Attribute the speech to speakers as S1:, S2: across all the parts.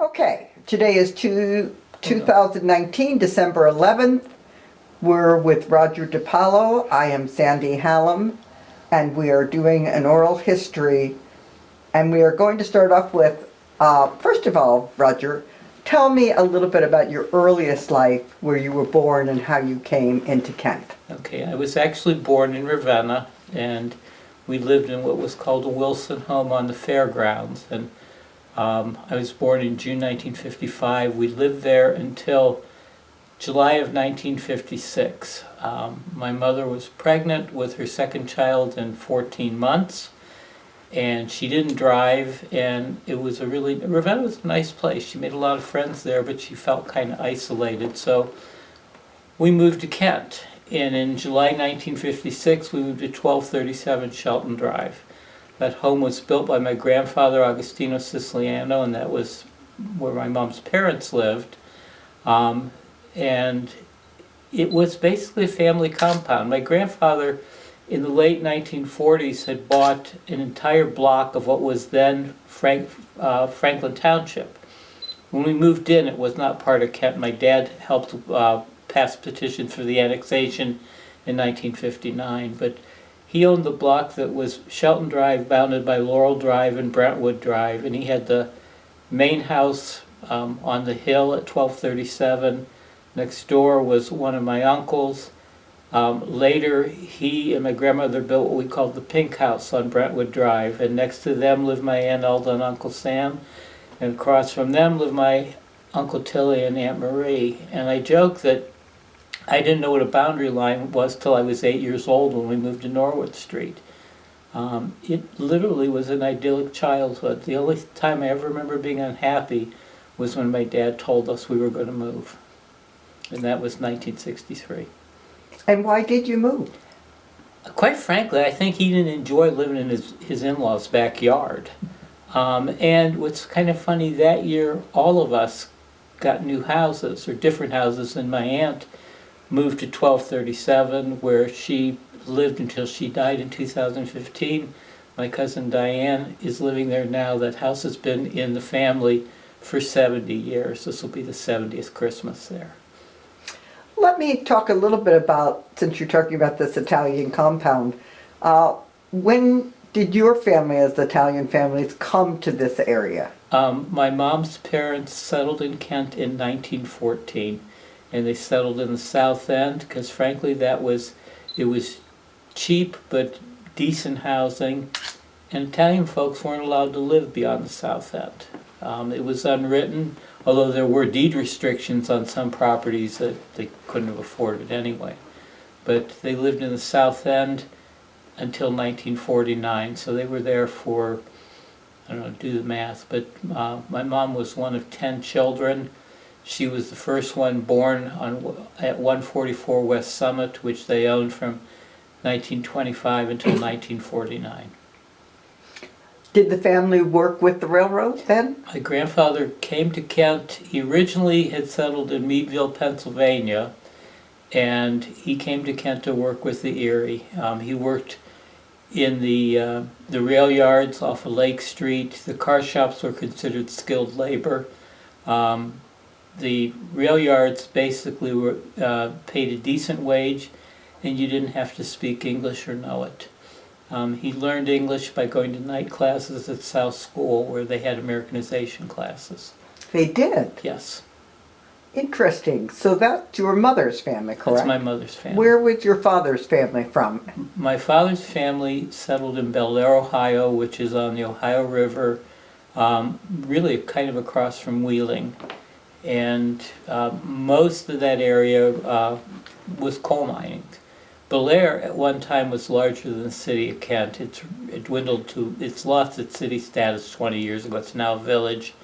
S1: Okay, today is 2019, December 11th. We're with Roger Paolo. I am Sandy Halem, and we are doing an oral history. And we are going to start off with, first of all, Roger, tell me a little bit about your earliest life, where you were born and how you came into Kent.
S2: Okay, I was actually born in Ravenna, and we lived in what was called a Wilson home on the fairgrounds. And I was born in June 1955. We lived there until July of 1956. My mother was pregnant with her second child in 14 months, and she didn't drive, and Ravenna was a nice place. She made a lot of friends there, but she felt kind of isolated. So we moved to Kent, and in July 1956 we moved to 1237 Shelton Drive. That home was built by my grandfather, Agostino Siciliano, and that was where my mom's parents lived. And it was basically a family compound. My grandfather, in the late 1940s, had bought an entire block of what was then Franklin Township. When we moved in, it was not part of Kent. My dad helped pass petitions for the annexation in 1959, but he owned the block that was Shelton Drive, bounded by Laurel Drive and Brentwood Drive, and he had the main house on the hill at 1237. Next door was one of my uncles. Later, he and my grandmother built what we called the Pink House on Brentwood Drive, and next to them lived my Aunt Elda and Uncle Sam, and across from them lived my Uncle Tilly and Aunt Marie. And I joke that I didn't know what a boundary line was till I was 8 years old when we moved to Norwood Street. It literally was an idyllic childhood. The only time I ever remember being unhappy was when my dad told us we were going to move, and that was 1963.
S1: And why did you move?
S2: Quite frankly, I think he didn't enjoy living in his in-laws' backyard. And what's kind of funny, that year all of us got new houses, or different houses, and my aunt moved to 1237, where she lived until she died in 2015. My cousin Diane is living there now. That house has been in the family for 70 years. This will be the 70th Christmas there.
S1: Let me talk a little bit about, since you're talking about this Italian compound, when did your family, as the Italian families, come to this area?
S2: My mom's parents settled in Kent in 1914, and they settled in the South End because, frankly, it was cheap but decent housing, and Italian folks weren't allowed to live beyond the South End. It was unwritten, although there were deed restrictions on some properties that they couldn't have afforded anyway. But they lived in the South End until 1949, so they were there for, I don't know, do the math, but my mom was one of 10 children. She was the first one born at 144 West Summit, which they owned from 1925 until 1949.
S1: Did the family work with the railroad then?
S2: My grandfather came to Kent. He originally had settled in Meadville, Pennsylvania, and he came to Kent to work with the Erie. He worked in the rail yards off of Lake Street. The car shops were considered skilled labor. The rail yards basically were paid a decent wage, and you didn't have to speak English or know it. He learned English by going to night classes at South School, where they had Americanization classes.
S1: They did?
S2: Yes.
S1: Interesting. So that's your mother's family, correct?
S2: That's my mother's family.
S1: Where was your father's family from?
S2: My father's family settled in Bel Air, Ohio, which is on the Ohio River, really kind of across from Wheeling. And most of that area was coal mining. Bel Air at one time was larger than the city of Kent. It dwindled to, it's lost its city status 20 years ago. It's now a village.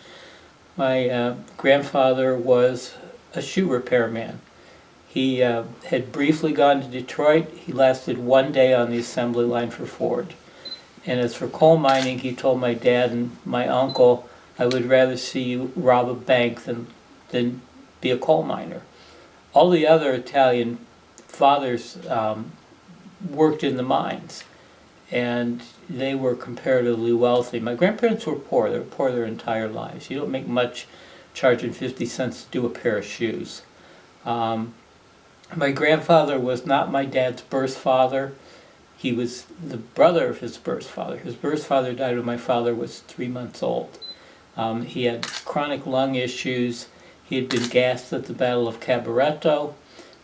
S2: My grandfather was a shoe repairman. He had briefly gone to Detroit. He lasted one day on the assembly line for Ford. And as for coal mining, he told my dad and my uncle, I would rather see you rob a bank than be a coal miner. All the other Italian fathers worked in the mines, and they were comparatively wealthy. My grandparents were poor. They were poor their entire lives. You don't make much charging 50 cents to do a pair of shoes. My grandfather was not my dad's birth father. He was the brother of his birth father. His birth father died when my father was 3 months old. He had chronic lung issues. He had been gassed at the Battle of Cabaretto.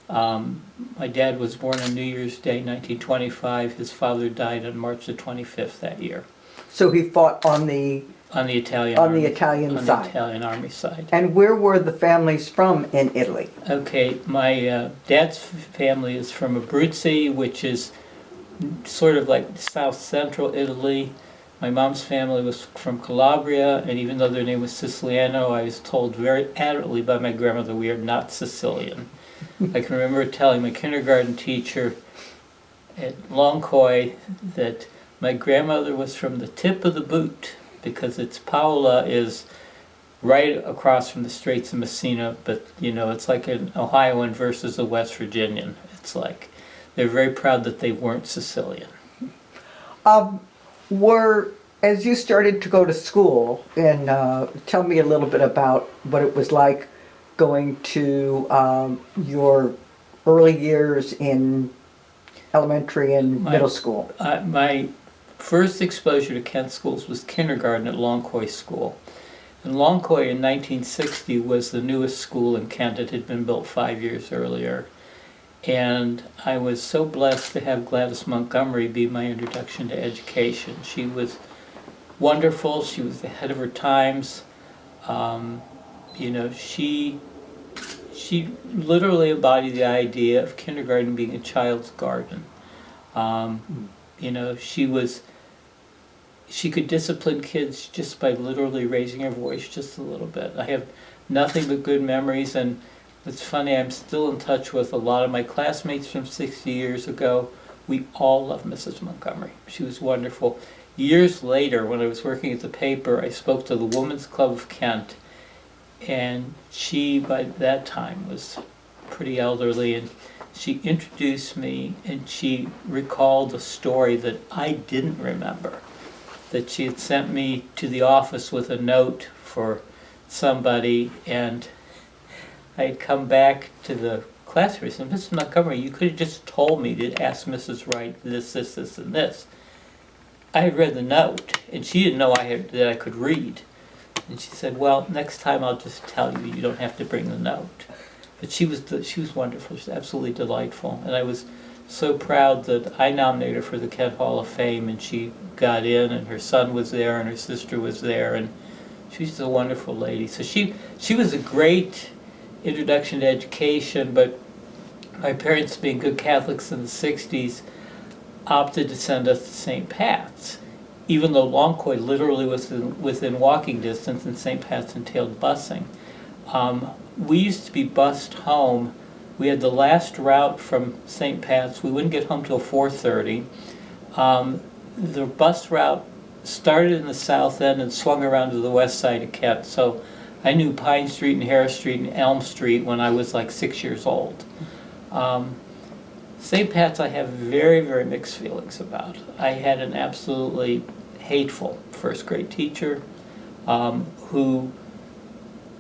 S2: My dad was born on New Year's Day, 1925. His father died on March the 25th that year.
S1: So he fought on the
S2: Italian
S1: on
S2: Army,
S1: the Italian
S2: on
S1: side.
S2: the Italian Army side.
S1: And where were the families from in Italy?
S2: Okay, my dad's family is from Abruzzi, which is sort of like south central Italy. My mom's family was from Calabria, and even though their name was Siciliano, I was told very adamantly by my grandmother, we are not Sicilian. I can remember telling my kindergarten teacher at Longcoy that my grandmother was from the tip of the boot, because it's Paolo is right across from the Straits of Messina, but you know, it's like an Ohioan versus a West Virginian. It's like they're very proud that they weren't Sicilian.
S1: As you started to go to school, and tell me a little bit about what it was like going to your early years in elementary and middle school.
S2: My first exposure to Kent schools was kindergarten at Longcoy School. And Longcoy in 1960 was the newest school in Kent. It had been built 5 years earlier. And I was so blessed to have Gladys Montgomery be my introduction to education. She was wonderful. She was ahead of her times. You know, she literally embodied the idea of kindergarten being a child's garden. You know, she could discipline kids just by literally raising her voice just a little bit. I have nothing but good memories, and it's funny, I'm still in touch with a lot of my classmates from 60 years ago. We all love Mrs. Montgomery. She was wonderful. Years later, when I was working at the paper, I spoke to the Women's Club of Kent, and she, by that time, was pretty elderly, and she introduced me, and she recalled a story that I didn't remember, that she had sent me to the office with a note for somebody, and I had come back to the classroom and said, Mrs. Montgomery, you could have just told me to ask Mrs. Wright this, and this. I had read the note, and she didn't know that I could read. And she said, well, next time I'll just tell you, you don't have to bring the note. But she was wonderful. She was absolutely delightful. And I was so proud that I nominated her for the Kent Hall of Fame, and she got in, and her son was there, and her sister was there, and she's a wonderful lady. So she was a great introduction to education, but my parents, being good Catholics in the 60s, opted to send us to St. Pat's, even though Longcoy literally was within walking distance, and St. Pat's entailed busing. We used to be bused home. We had the last route from St. Pat's. We wouldn't get home till 4:30. The bus route started in the south end and swung around to the west side of Kent. So I knew Pine Street and Harris Street and Elm Street when I was like 6 years old. St. Pat's I have very, very mixed feelings about. I had an absolutely hateful first grade teacher who,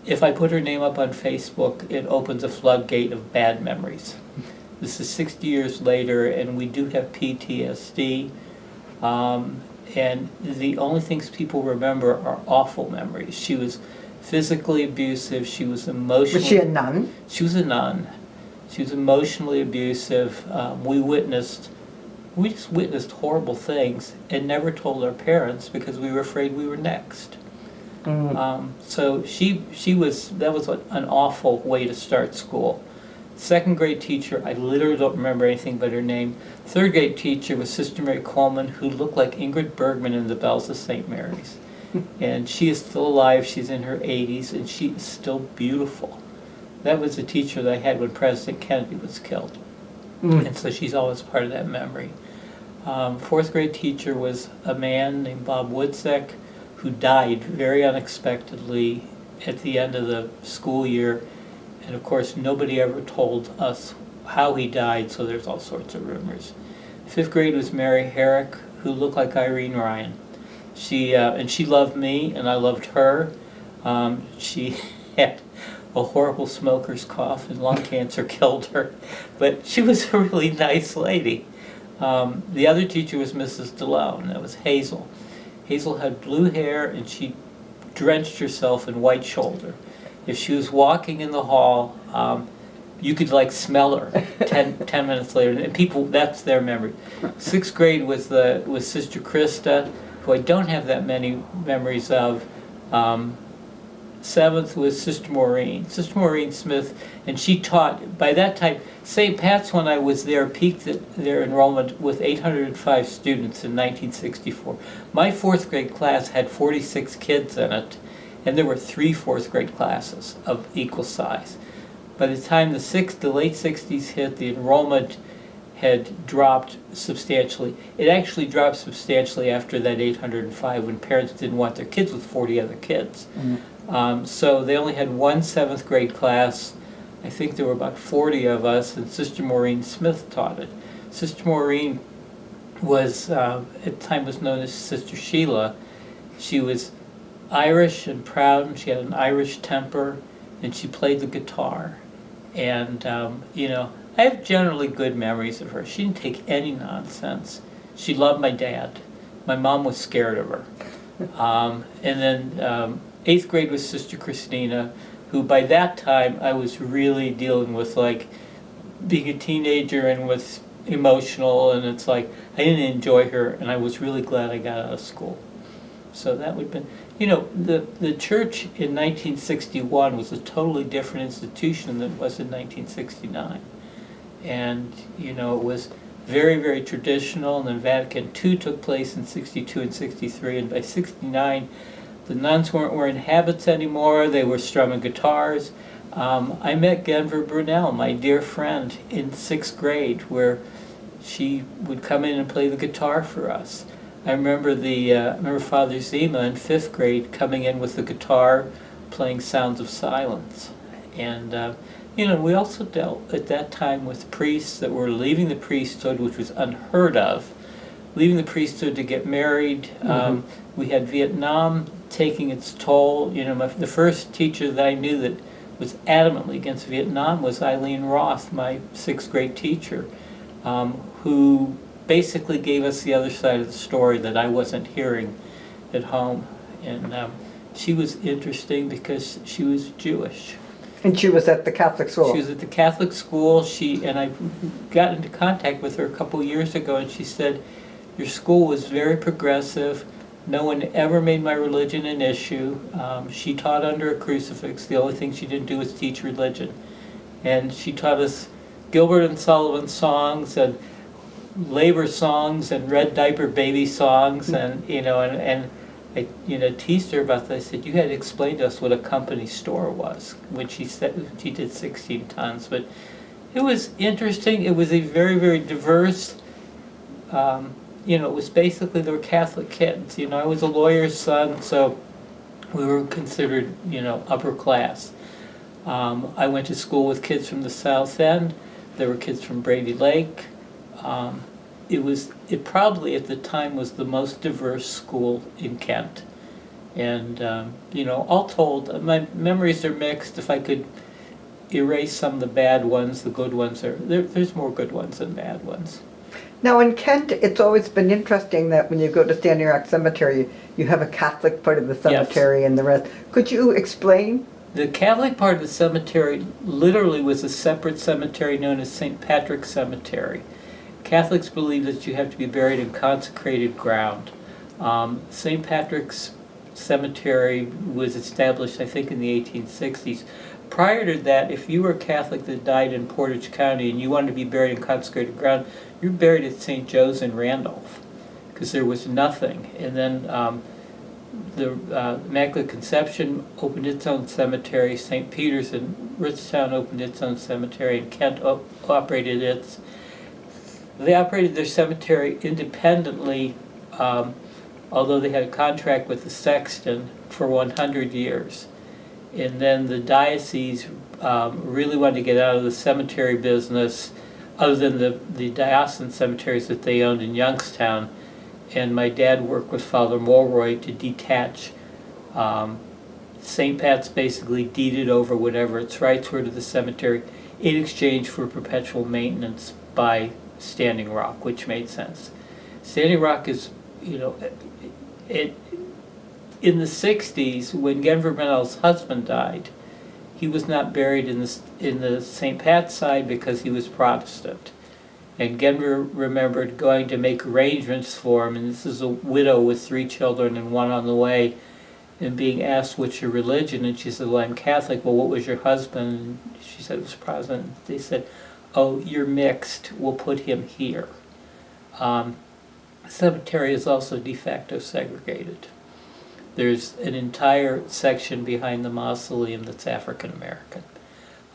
S2: if I put her name up on Facebook, it opens a floodgate of bad memories. This is 60 years later, and we do have PTSD. And the only things people remember are awful memories. She was physically abusive. She was emotionally...
S1: Was she a nun?
S2: She was a nun. She was emotionally abusive. We just witnessed horrible things and never told our parents because we were afraid we were next. So that was an awful way to start school. Second grade teacher, I literally don't remember anything but her name. Third grade teacher was Sister Mary Coleman, who looked like Ingrid Bergman in The Bells of St. Mary's. And she is still alive. She's in her 80s, and she is still beautiful. That was the teacher that I had when President Kennedy was killed. And so she's always part of that memory. Fourth grade teacher was a man named Bob Woodseck, who died very unexpectedly at the end of the school year. And of course, nobody ever told us how he died, so there's all sorts of rumors. Fifth grade was Mary Herrick, who looked like Irene Ryan. She loved me, and I loved her. She had a horrible smoker's cough and lung cancer killed her. But she was a really nice lady. The other teacher was Mrs. DeLone. That was Hazel. Hazel had blue hair and she drenched herself in white shoulder. If she was walking in the hall, you could like smell her 10 minutes later. And people, that's their memory. 6th grade was Sister Krista, who I don't have that many memories of. 7th was Sister Maureen Smith, and she taught, by that time, St. Pat's, when I was there, peaked at their enrollment with 805 students in 1964. My 4th grade class had 46 kids in it, and there were 3 4th grade classes of equal size. By the time the late 60s hit, the enrollment had dropped substantially. It actually dropped substantially after that 805 when parents didn't want their kids with 40 other kids. So they only had one 7th grade class. I think there were about 40 of us, and Sister Maureen Smith taught it. Sister Maureen was, at the time was known as Sister Sheila. She was Irish and proud, and she had an Irish temper, and she played the guitar. And, I have generally good memories of her. She didn't take any nonsense. She loved my dad. My mom was scared of her. And then 8th grade was Sister Christina, who by that time I was really dealing with like being a teenager and was emotional, and it's like I didn't enjoy her, and I was really glad I got out of school. So that would have been, the church in 1961 was a totally different institution than it was in 1969. And, it was very, very traditional, and then Vatican II took place in 62 and 63, and by 69, the nuns weren't wearing habits anymore, they were strumming guitars. I met Denver Brunel, my dear friend, in 6th grade, where she would come in and play the guitar for us. I remember Father Zima in 5th grade coming in with the guitar, playing Sounds of Silence. And, we also dealt at that time with priests that were leaving the priesthood, which was unheard of, leaving the priesthood to get married. We had Vietnam taking its toll. The first teacher that I knew that was adamantly against Vietnam was Eileen Roth, my 6th grade teacher, who basically gave us the other side of the story that I wasn't hearing at home. And she was interesting because she was Jewish.
S1: And she was at the Catholic school?
S2: She was at the Catholic school. And I got into contact with her a couple years ago, and she said, "Your school was very progressive. No one ever made my religion an issue. She taught under a crucifix. The only thing she didn't do was teach religion. And she taught us Gilbert and Sullivan songs and labor songs and red diaper baby songs, and I teased her about that. I said, you had to explain to us what a company store was when she said she did 16 tons. But it was interesting. It was a very, very diverse, it was basically, they were Catholic kids. I was a lawyer's son, so we were considered, upper class. I went to school with kids from the South End. There were kids from Brady Lake. It probably at the time was the most diverse school in Kent. And, all told, my memories are mixed. If I could erase some of the bad ones, the good ones there's more good ones than bad ones.
S1: Now in Kent, it's always been interesting that when you go to Standing Rock Cemetery, you have a Catholic part of the cemetery. Yes. And the rest. Could you explain?
S2: The Catholic part of the cemetery literally was a separate cemetery known as St. Patrick's Cemetery. Catholics believe that you have to be buried in consecrated ground. St. Patrick's Cemetery was established, I think, in the 1860s. Prior to that, if you were a Catholic that died in Portage County and you wanted to be buried in consecrated ground, you're buried at St. Joe's in Randolph, because there was nothing. And then the Immaculate Conception opened its own cemetery. St. Peter's in Richtown opened its own cemetery, and Kent operated its. They operated their cemetery independently, although they had a contract with the sexton for 100 years. And then the diocese really wanted to get out of the cemetery business, other than the diocesan cemeteries that they owned in St. Pat's basically deeded over whatever its rights were to the cemetery in exchange for perpetual maintenance by Standing Rock, which made sense. Standing Rock is, it in the 60s, when Genver Bennell's husband died, he was not buried in the St. Pat's side because he was Protestant. And Genver remembered going to make arrangements for him, and this is a widow with 3 children and one on the way, and being asked, what's your religion? And she said, well, I'm Catholic. Well, what was your husband? And she said it was Protestant. They said, oh, you're mixed. We'll put him here. The cemetery is also de facto segregated. There's an entire section behind the mausoleum that's African American.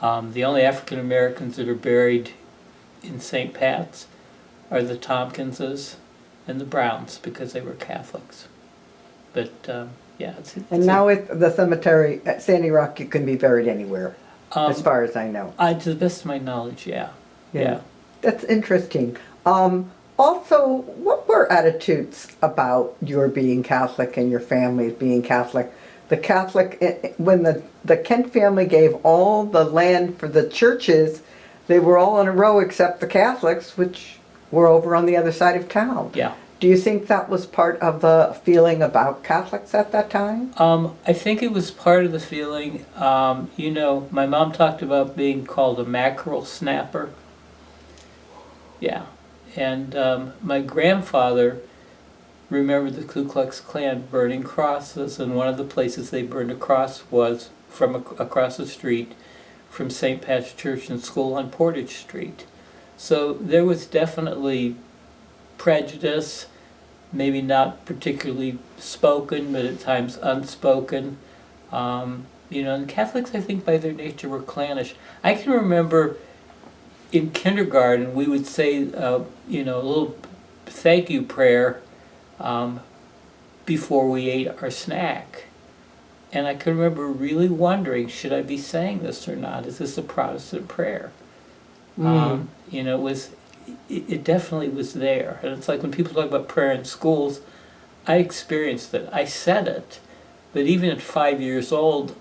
S2: The only African Americans that are buried in St. Pat's are the Tompkinses and the Browns because they were Catholics. But yeah,
S1: And now with the cemetery at Sandy Rock, you can be buried anywhere, as far as I know.
S2: to the best of my knowledge, yeah.
S1: That's interesting. Also, what were attitudes about your being Catholic and your family being Catholic? The Catholic, when the Kent family gave all the land for the churches, they were all in a row except the Catholics, which were over on the other side of town.
S2: Yeah.
S1: Do you think that was part of the feeling about Catholics at that time?
S2: I think it was part of the feeling. My mom talked about being called a mackerel snapper. Yeah. And my grandfather remembered the Ku Klux Klan burning crosses, and one of the places they burned a cross was from across the street from St. Pat's Church and School on Portage Street. So there was definitely prejudice, maybe not particularly spoken, but at times unspoken. And Catholics, I think, by their nature were clannish. I can remember in kindergarten, we would say, a little thank you prayer before we ate our snack. And I can remember really wondering, should I be saying this or not? Is this a Protestant prayer? It definitely was there. And it's like when people talk about prayer in schools, I experienced it. I said it. But even at 5 years old,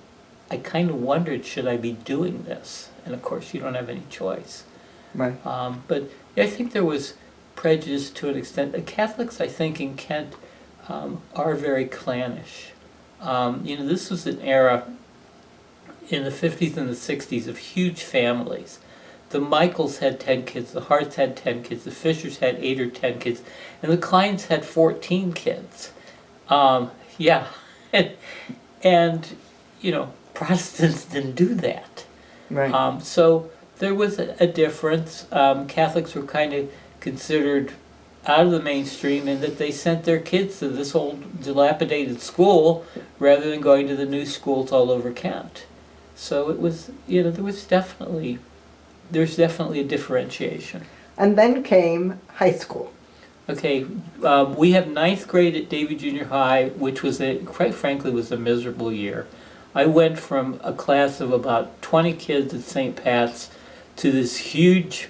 S2: I kind of wondered, should I be doing this? And of course, you don't have any choice.
S1: Right.
S2: But I think there was prejudice to an extent. The Catholics, I think, in Kent are very clannish. This was an era in the 50s and the 60s of huge families. The Michaels had 10 kids, the Harts had 10 kids, the Fishers had 8 or 10 kids, and the Kleins had 14 kids. And Protestants didn't do that.
S1: Right.
S2: So there was a difference. Catholics were kind of considered out of the mainstream in that they sent their kids to this old dilapidated school rather than going to the new schools all over Kent. So it was, there's definitely a differentiation.
S1: And then came high school.
S2: Okay, we have 9th grade at Davie Junior High, which was, quite frankly, was a miserable year. I went from a class of about 20 kids at St. Pat's to this huge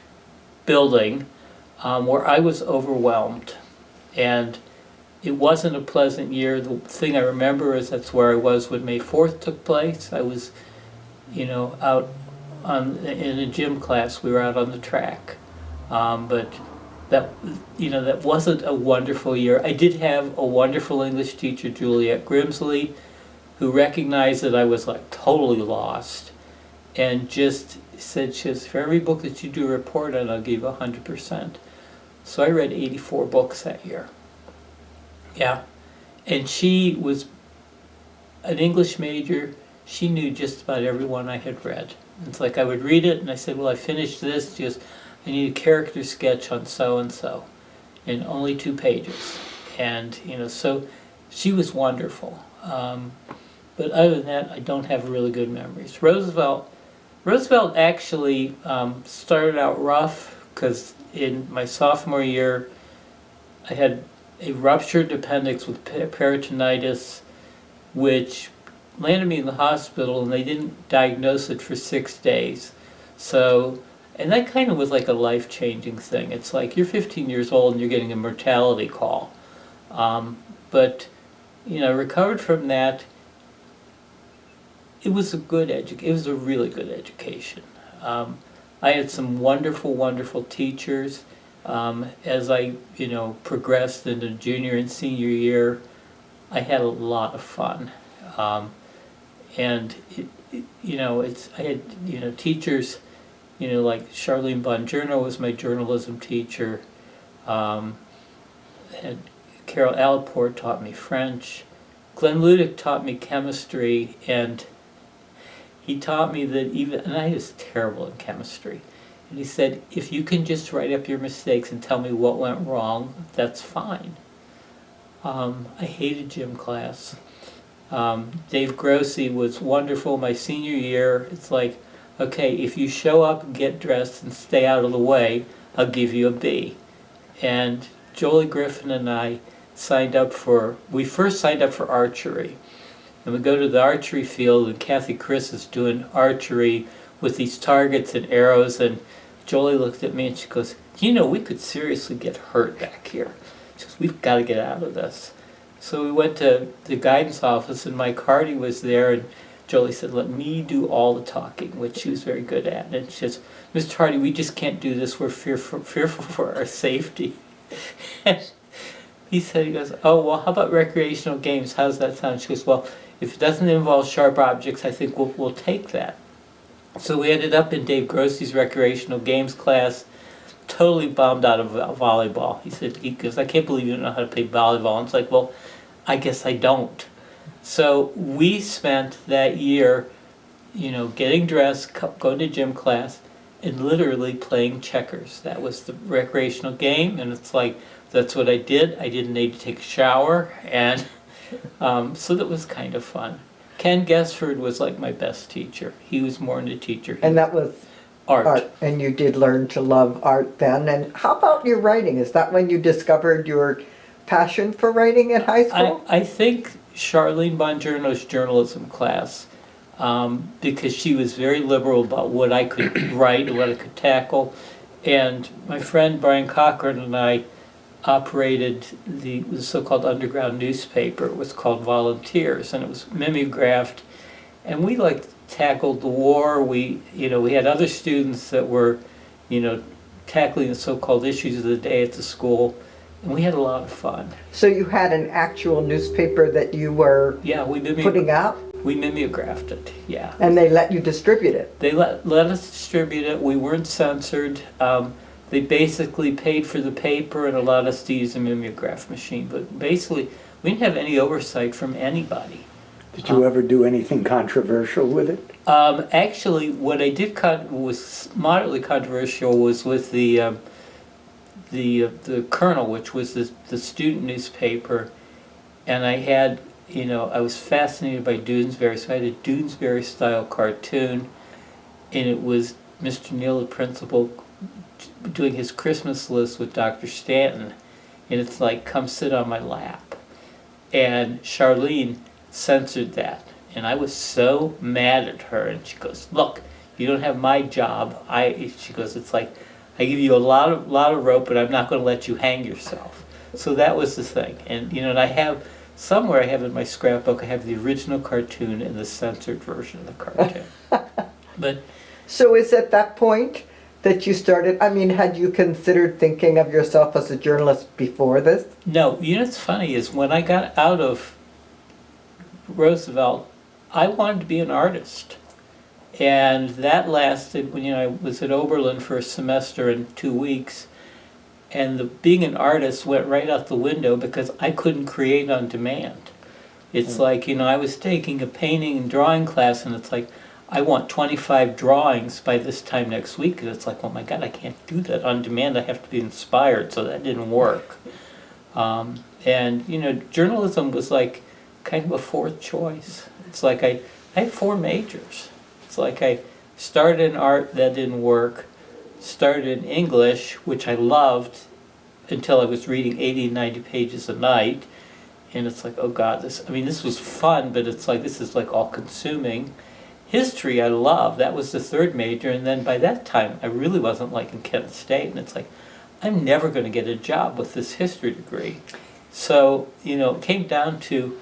S2: building where I was overwhelmed. And it wasn't a pleasant year. The thing I remember is that's where I was when May 4th took place. I was, out in a gym class. We were out on the track. But that wasn't a wonderful year. I did have a wonderful English teacher, Juliet Grimsley, who recognized that I was like totally lost and just said, for every book that you do a report on, I'll give you 100%. So I read 84 books that year. Yeah. And she was an English major. She knew just about every one I had read. It's like I would read it and I said, well, I finished this, just I need a character sketch on so-and-so in only 2 pages. And, so she was wonderful. But other than that, I don't have really good memories. Roosevelt actually started out rough because in my sophomore year, I had a ruptured appendix with peritonitis, which landed me in the hospital, and they didn't diagnose it for 6 days. So, and that kind of was like a life-changing thing. It's like you're 15 years old and you're getting a mortality call. But recovered from that. it was it was a really good education. I had some wonderful, wonderful teachers. As I, progressed into junior and senior year, I had a lot of fun. And I had, teachers, like Charlene Bongiorno was my journalism teacher. And Carol Allport taught me French. Glenn Ludick taught me chemistry, and he taught me that and I was terrible in chemistry. And he said, if you can just write up your mistakes and tell me what went wrong, that's fine. I hated gym class. Dave Grossi was wonderful my senior year. It's like, okay, if you show up and get dressed and stay out of the way, I'll give you a B. And Jolie Griffin and I we first signed up for archery. And we go to the archery field, and Kathy Chris is doing archery with these targets and arrows, and Jolie looked at me and she goes, we could seriously get hurt back here. She goes, we've got to get out of this. So we went to the guidance office, and Mike Hardy was there, and Jolie said, let me do all the talking, which she was very good at. And she says, Mr. Hardy, we just can't do this. We're fearful for our safety. And he goes, oh, well, how about recreational games? How's that sound? She goes, well, if it doesn't involve sharp objects, I think we'll take that. So we ended up in Dave Grossi's recreational games class, totally bummed out of volleyball. He goes, I can't believe you don't know how to play volleyball. And it's like, well, I guess I don't. So we spent that year, getting dressed, going to gym class, and literally playing checkers. That was the recreational game, and it's like, that's what I did. I didn't need to take a shower, and so that was kind of fun. Ken Gesford was like my best teacher. He was more into teacher.
S1: And that was art. And you did learn to love art then. And how about your writing? Is that when you discovered your passion for writing in high school?
S2: I think Charlene Bongiorno's journalism class, because she was very liberal about what I could write and what I could tackle. And my friend Brian Cochran and I operated the so-called underground newspaper. It was called Volunteers, and it was mimeographed. And we tackled the war. We had other students that were, tackling the so-called issues of the day at the school, and we had a lot of fun.
S1: So you had an actual newspaper that you were putting out?
S2: We mimeographed it, yeah.
S1: And they let you distribute it?
S2: They let us distribute it. We weren't censored. They basically paid for the paper and allowed us to use a mimeograph machine. But basically, we didn't have any oversight from anybody.
S3: Did you ever do anything controversial with it?
S2: Actually, what I did was moderately controversial was with the Colonel, which was the student newspaper, and I had, I was fascinated by Doonesbury, so I had a Doonesbury style cartoon, and it was Mr. Neal, the principal, doing his Christmas list with Dr. Stanton, and it's like, come sit on my lap. And Charlene censored that, and I was so mad at her, and she goes, look, you don't have my job. She goes, it's like, I give you a lot of rope, but I'm not going to let you hang yourself. So that was the thing. And and I have somewhere, I have in my scrapbook, I have the original cartoon and the censored version of the cartoon. But
S1: so is at that point that you started, had you considered thinking of yourself as a journalist before this?
S2: No, what's funny is when I got out of Roosevelt, I wanted to be an artist. And that lasted when I was at Oberlin for a semester and 2 weeks. And being an artist went right out the window because I couldn't create on demand. It's like, I was taking a painting and drawing class, and it's like, I want 25 drawings by this time next week. And it's like, oh my God, I can't do that on demand. I have to be inspired. So that didn't work. And journalism was like kind of a fourth choice. It's like I had 4 majors. It's like I started in art, that didn't work. Started in English, which I loved until I was reading 80 and 90 pages a night. And it's like, oh God, this was fun, but it's like, this is like all consuming. History I love, that was the 3rd major, and then by that time I really wasn't liking Kent State, and it's like, I'm never going to get a job with this history degree. So, it came down to,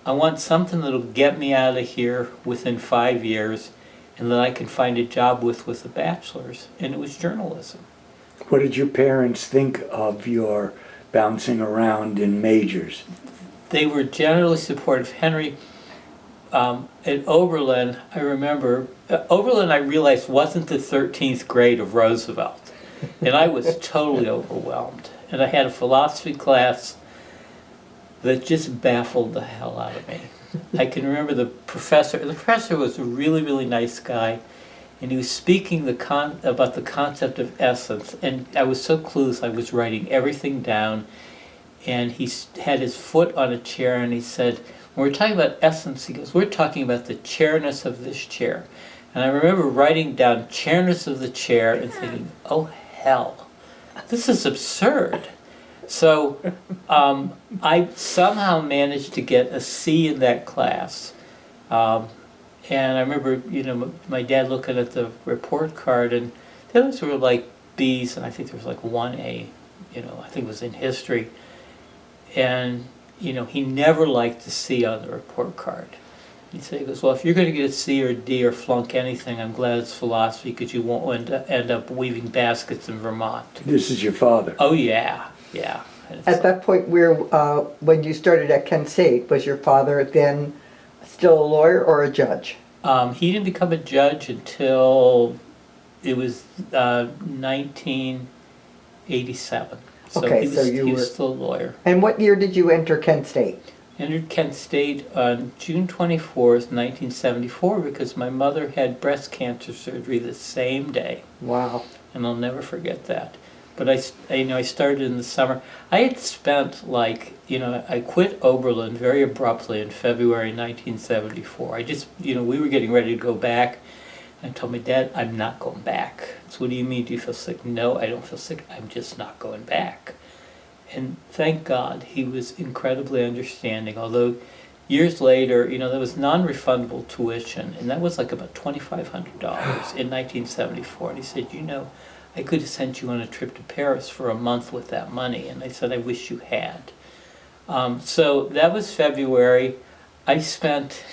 S2: I want something that'll get me out of here within 5 years and that I can find a job with a bachelor's, and it was journalism.
S3: What did your parents think of your bouncing around in majors?
S2: They were generally supportive. Henry, at Oberlin, I remember, Oberlin I realized wasn't the 13th grade of Roosevelt, and I was totally overwhelmed. And I had a philosophy class that just baffled the hell out of me. I can remember the professor was a really, really nice guy, and he was speaking about the concept of essence, and I was so clueless I was writing everything down, and he had his foot on a chair, and he said, when we're talking about essence, he goes, we're talking about the chairness of this chair. And I remember writing down chairness of the chair and thinking, oh hell, this is absurd. So I somehow managed to get a C in that class. And I remember, my dad looking at the report card, and the others were like B's, and I think there was like 1A, I think it was in history. And, he never liked to C on the report card. He goes, well, if you're going to get a C or a D or flunk anything, I'm glad it's philosophy because you won't end up weaving baskets in Vermont.
S3: This is your father.
S2: Oh, yeah, yeah.
S1: At that point, when you started at Kent State, was your father then still a lawyer or a judge?
S2: He didn't become a judge until it was 1987. So
S1: Okay,
S2: he was still a lawyer.
S1: And what year did you enter Kent State?
S2: Entered Kent State on June 24th, 1974, because my mother had breast cancer surgery the same day.
S1: Wow.
S2: And I'll never forget that. But I started in the summer. I had spent I quit Oberlin very abruptly in February 1974. We were getting ready to go back. I told my dad, I'm not going back. So what do you mean? Do you feel sick? No, I don't feel sick. I'm just not going back. And thank God he was incredibly understanding. Although years later, there was non-refundable tuition, and that was like about $2,500 in 1974. And he said, I could have sent you on a trip to Paris for a month with that money. And I said, I wish you had. So that was February. I spent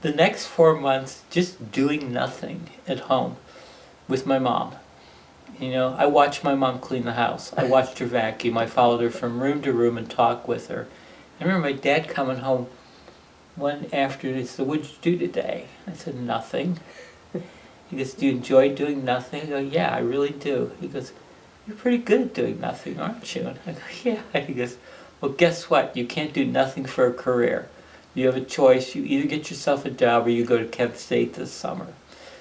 S2: the next 4 months just doing nothing at home with my mom. I watched my mom clean the house. I watched her vacuum. I followed her from room to room and talked with her. I remember my dad coming home one afternoon. He said, what'd you do today? I said, nothing. He goes, do you enjoy doing nothing? I go, yeah, I really do. He goes, you're pretty good at doing nothing, aren't you? And I go, yeah. He goes, well, guess what? You can't do nothing for a career. You have a choice. You either get yourself a job or you go to Kent State this summer.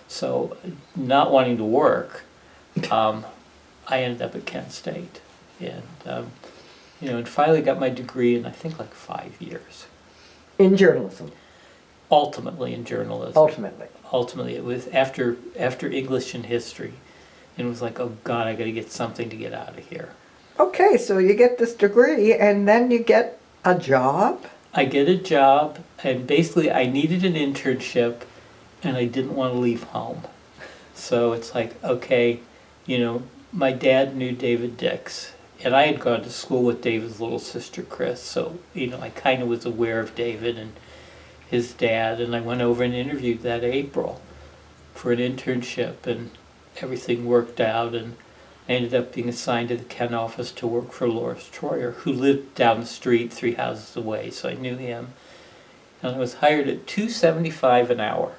S2: So not wanting to work, I ended up at Kent State. And, and finally got my degree in, I think, 5 years.
S1: In journalism?
S2: Ultimately in journalism. Ultimately, it was after English and history. And it was like, oh God, I got to get something to get out of here.
S1: Okay, so you get this degree and then you get a job?
S2: I get a job, and basically I needed an internship, and I didn't want to leave home. So it's like, okay, my dad knew David Dix, and I had gone to school with David's little sister, Chris. So, I kind of was aware of David and his dad, and I went over and interviewed that April for an internship, and everything worked out, and I ended up being assigned to the Kent office to work for Loris Troyer, who lived down the street 3 houses away, so I knew him. And I was hired at $2.75 an hour,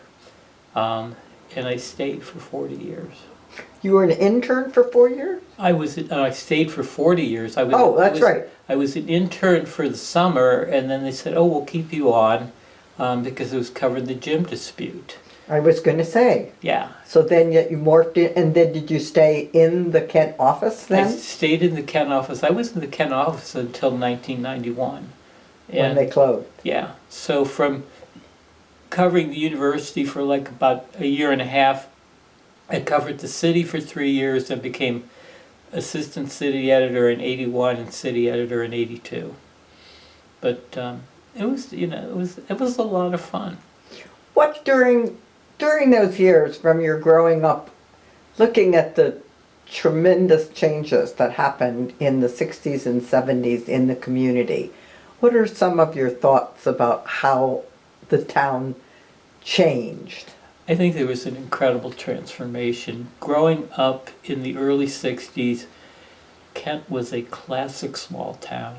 S2: and I stayed for 40 years.
S1: You were an intern for 4 years?
S2: I stayed for 40 years.
S1: Right.
S2: I was an intern for the summer, and then they said, oh, we'll keep you on, because it was covering the gym dispute.
S1: I was going to say.
S2: Yeah.
S1: So then you morphed in, and then did you stay in the Kent office then?
S2: I stayed in the Kent office. I was in the Kent office until 1991.
S1: When they closed?
S2: Yeah. So from covering the university for about a year and a half, I covered the city for 3 years and became assistant city editor in 81 and city editor in 82. But it was a lot of fun.
S1: What during those years from your growing up, looking at the tremendous changes that happened in the 60s and 70s in the community, What are some of your thoughts about how the town changed?
S2: I think there was an incredible transformation. Growing up in the early 60s, Kent was a classic small town.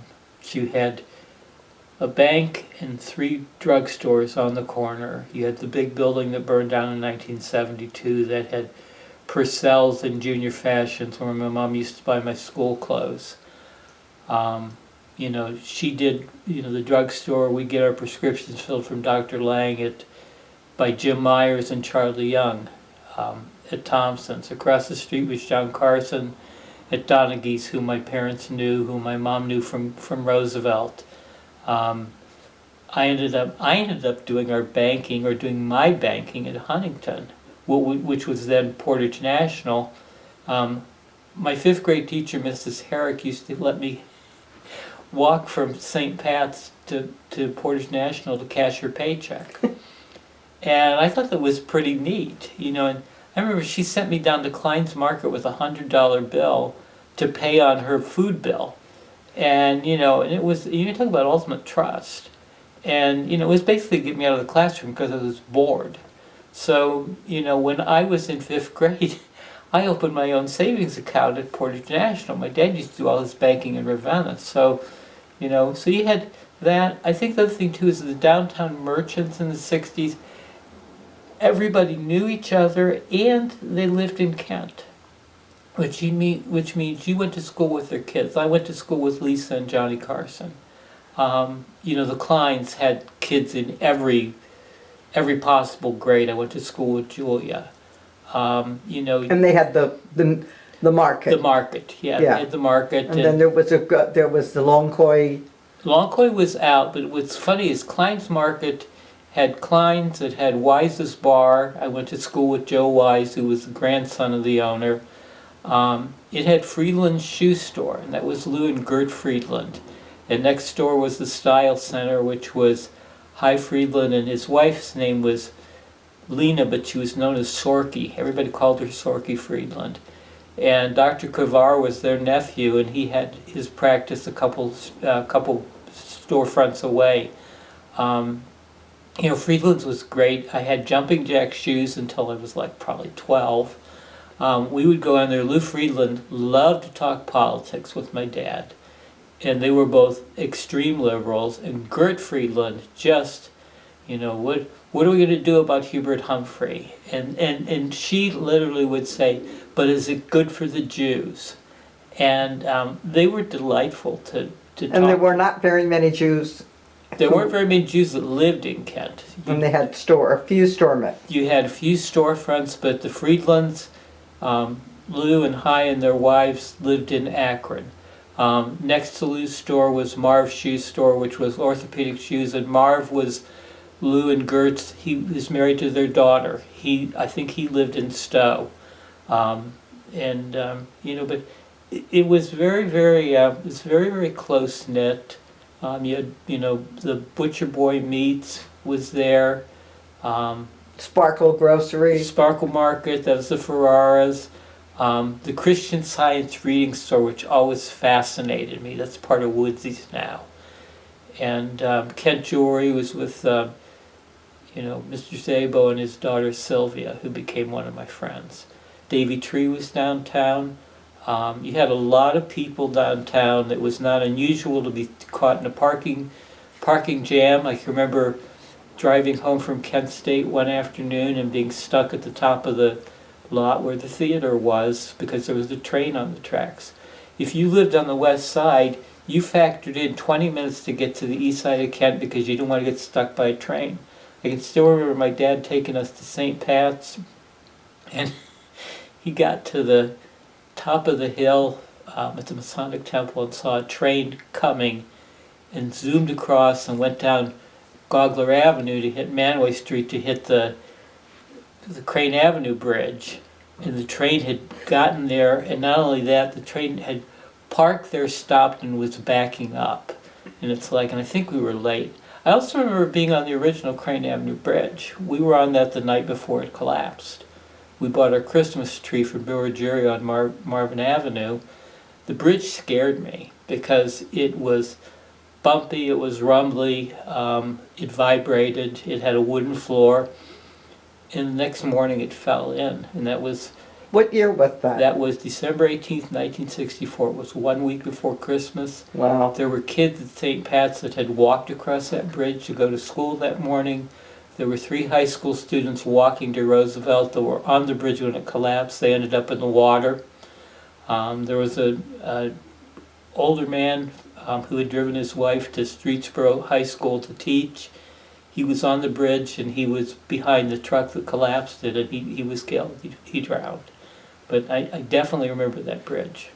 S2: You had a bank and 3 drugstores on the corner. You had the big building that burned down in 1972 that had Purcell's and Junior Fashions, where my mom used to buy my school clothes. She did, the drugstore. We get our prescriptions filled from Dr. Lang by Jim Myers and Charlie Young at Thompson's. Across the street was John Carson at Donaghy's, who my parents knew, who my mom knew from Roosevelt. I ended up doing our banking, or doing my banking at Huntington, which was then Portage National. My 5th grade teacher, Mrs. Herrick, used to let me walk from St. Pat's to Portage National to cash her paycheck. And I thought that was pretty neat, and I remember she sent me down to Klein's Market with a $100 bill to pay on her food bill. And, and it was, you talk about ultimate trust. And, it was basically to get me out of the classroom because I was bored. So, when I was in 5th grade, I opened my own savings account at Portage National. My dad used to do all his banking in Ravenna. So, so you had that. I think the other thing, too, is the downtown merchants in the 60s. Everybody knew each other, and they lived in Kent, which means you went to school with their kids. I went to school with Lisa and Johnny Carson. The Kleins had kids in every possible grade. I went to school with Julia.
S1: And they had the market.
S2: The market, yeah. They had the market.
S1: And then there was the Loncoy.
S2: Loncoy was out, but what's funny is Klein's Market had Klein's, it had Wise's Bar. I went to school with Joe Wise, who was the grandson of the owner. It had Friedland's Shoe Store, and that was Lou and Gert Friedland. And next door was the Style Center, which was Hy Friedland, and his wife's name was Lena, but she was known as Sorky. Everybody called her Sorky Friedland. And Dr. Kavar was their nephew, and he had his practice a couple storefronts away. Friedland's was great. I had jumping jack shoes until I was probably 12. We would go in there. Lou Friedland loved to talk politics with my dad. And they were both extreme liberals. And Gert Friedland just, what are we going to do about Hubert Humphrey? And she literally would say, but is it good for the Jews? And they were delightful to talk.
S1: And there were not very many Jews.
S2: There weren't very many Jews that lived in Kent.
S1: And they had a few storefronts.
S2: You had a few storefronts, but the Friedlands, Lou and Hy and their wives lived in Akron. Next to Lou's store was Marv's Shoe Store, which was orthopedic shoes, and Marv was Lou and Gert's. He was married to their daughter. I think he lived in Stowe. But it was very, very close knit. You had, the Butcher Boy Meats was there.
S1: Sparkle Grocery.
S2: Sparkle Market, that was the Ferraras. The Christian Science Reading Store, which always fascinated me. That's part of Woodsy's now. And Kent Jewelry was with, Mr. Szabo and his daughter Sylvia, who became one of my friends. Davy Tree was downtown. You had a lot of people downtown. It was not unusual to be caught in a parking jam. I can remember driving home from Kent State one afternoon and being stuck at the top of the lot where the theater was because there was a train on the tracks. If you lived on the west side, you factored in 20 minutes to get to the east side of Kent because you didn't want to get stuck by a train. I can still remember my dad taking us to St. Pat's, and he got to the top of the hill at the Masonic Temple and saw a train coming and zoomed across and went down Gogler Avenue to hit Manway Street to hit the Crane Avenue Bridge. And the train had gotten there, and not only that, the train had parked there, stopped, and was backing up. And and I think we were late. I also remember being on the original Crane Avenue Bridge. We were on that the night before it collapsed. We bought our Christmas tree from Bill Ruggieri on Marvin Avenue. The bridge scared me because it was bumpy, it was rumbly, it vibrated, it had a wooden floor, and the next morning it fell in, and
S1: What year was that?
S2: that was December 18th, 1964. It was 1 week before Christmas.
S1: Wow.
S2: There were kids at St. Pat's that had walked across that bridge to go to school that morning. There were 3 high school students walking to Roosevelt that were on the bridge when it collapsed. They ended up in the water. There was a older man who had driven his wife to Streetsboro High School to teach. He was on the bridge and he was behind the truck that collapsed it, and he was killed. He drowned. But I definitely remember that bridge.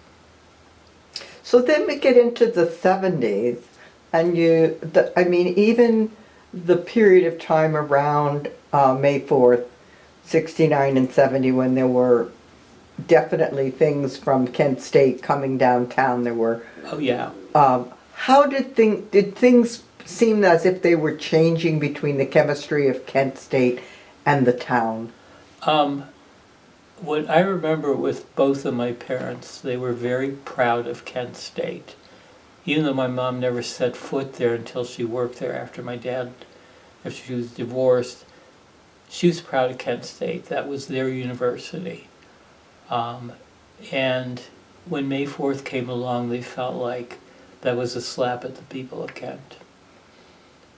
S1: So then we get into the 70s, and even the period of time around May 4th, 69 and 70, when there were definitely things from Kent State coming downtown. There were.
S2: Oh yeah.
S1: How did things seem as if they were changing between the chemistry of Kent State and the town?
S2: What I remember with both of my parents, they were very proud of Kent State. Even though my mom never set foot there until she worked there after she was divorced, she was proud of Kent State. That was their university. And when May 4th came along, they felt like that was a slap at the people of Kent.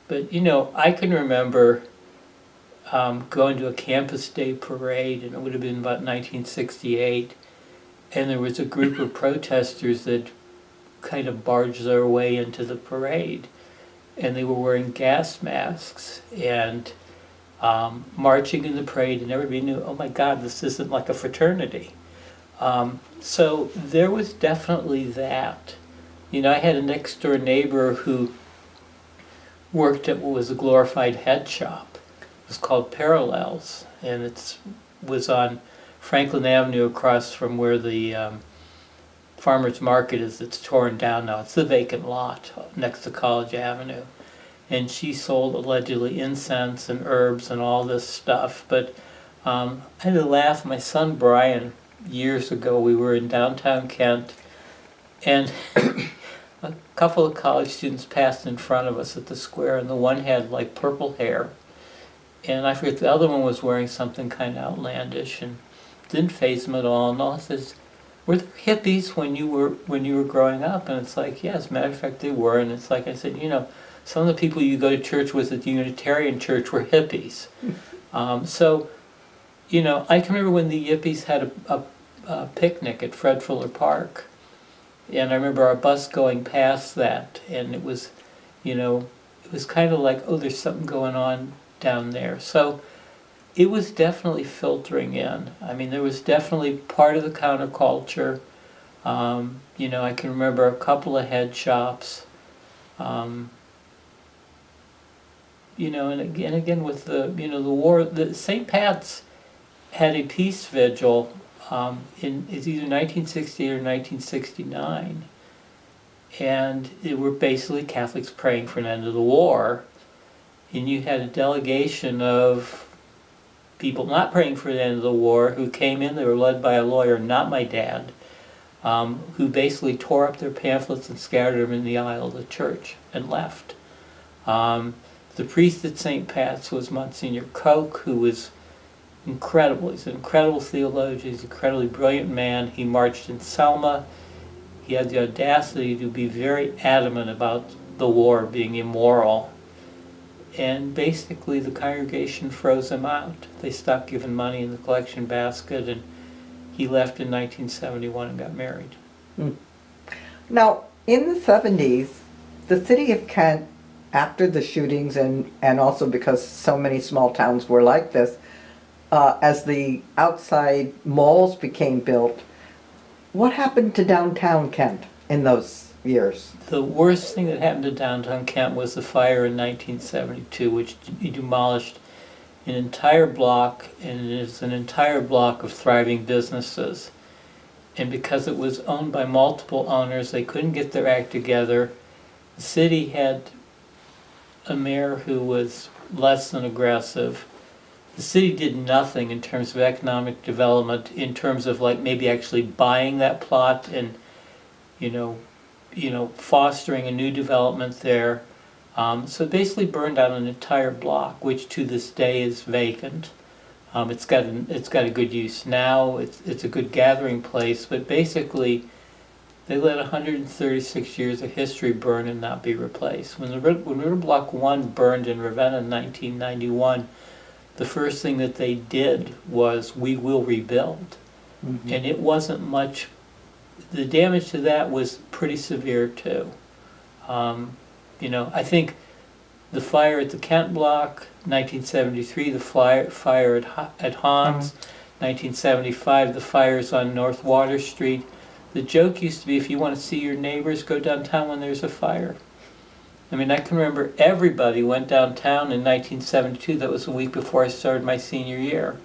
S2: But, I can remember going to a campus day parade, and it would have been about 1968, and there was a group of protesters that kind of barged their way into the parade, and they were wearing gas masks and marching in the parade, and everybody knew, oh my God, this isn't like a fraternity. So there was definitely that. I had a next door neighbor who worked at what was a glorified head shop. It was called Parallels, and it was on Franklin Avenue across from where the farmer's market is. It's torn down now. It's the vacant lot next to College Avenue. And she sold allegedly incense and herbs and all this stuff. But I had to laugh. My son Brian, years ago, we were in downtown Kent, and a couple of college students passed in front of us at the square, and the one had like purple hair. And I forget, the other one was wearing something kind of outlandish and didn't faze him at all. And all says, were there hippies when you were growing up? And it's like, yeah, as a matter of fact, they were. And it's like I said, some of the people you go to church with at the Unitarian Church were hippies. So, I can remember when the Yippies had a picnic at Fred Fuller Park. And I remember our bus going past that, and it was, it was kind of like, oh, there's something going on down there. So it was definitely filtering in. I mean, there was definitely part of the counterculture. I can remember a couple of head shops. And again with the war, the St. Pat's had a peace vigil it's either 1968 or 1969, and it were basically Catholics praying for an end of the war. And you had a delegation of people not praying for the end of the war who came in. They were led by a lawyer, not my dad, who basically tore up their pamphlets and scattered them in the aisle of the church and left. The priest at St. Pat's was Monsignor Koch, who was incredible. He's an incredible theologian. He's an incredibly brilliant man. He marched in Selma. He had the audacity to be very adamant about the war being immoral. And basically the congregation froze him out. They stopped giving money in the collection basket, and he left in 1971 and got married.
S1: Now, in the 70s, the city of Kent, after the shootings and also because so many small towns were like this, as the outside malls became built, what happened to downtown Kent in those years?
S2: The worst thing that happened to downtown Kent was the fire in 1972, which demolished an entire block, and it is an entire block of thriving businesses. And because it was owned by multiple owners, they couldn't get their act together. The city had a mayor who was less than aggressive. The city did nothing in terms of economic development, in terms of like maybe actually buying that plot and, fostering a new development there. So it basically burned down an entire block, which to this day is vacant. It's got a good use now. It's a good gathering place, but basically they let 136 years of history burn and not be replaced. When River Block 1 burned in Ravenna in 1991, the first thing that they did was, we will rebuild.
S3: Mm-hmm.
S2: And it wasn't much. The damage to that was pretty severe too. I think the fire at the Kent Block, 1973, the fire at Hans, 1975, the fires on North Water Street. The joke used to be, if you want to see your neighbors, go downtown when there's a fire. I mean, I can remember everybody went downtown in 1972. That was a week before I started my senior year.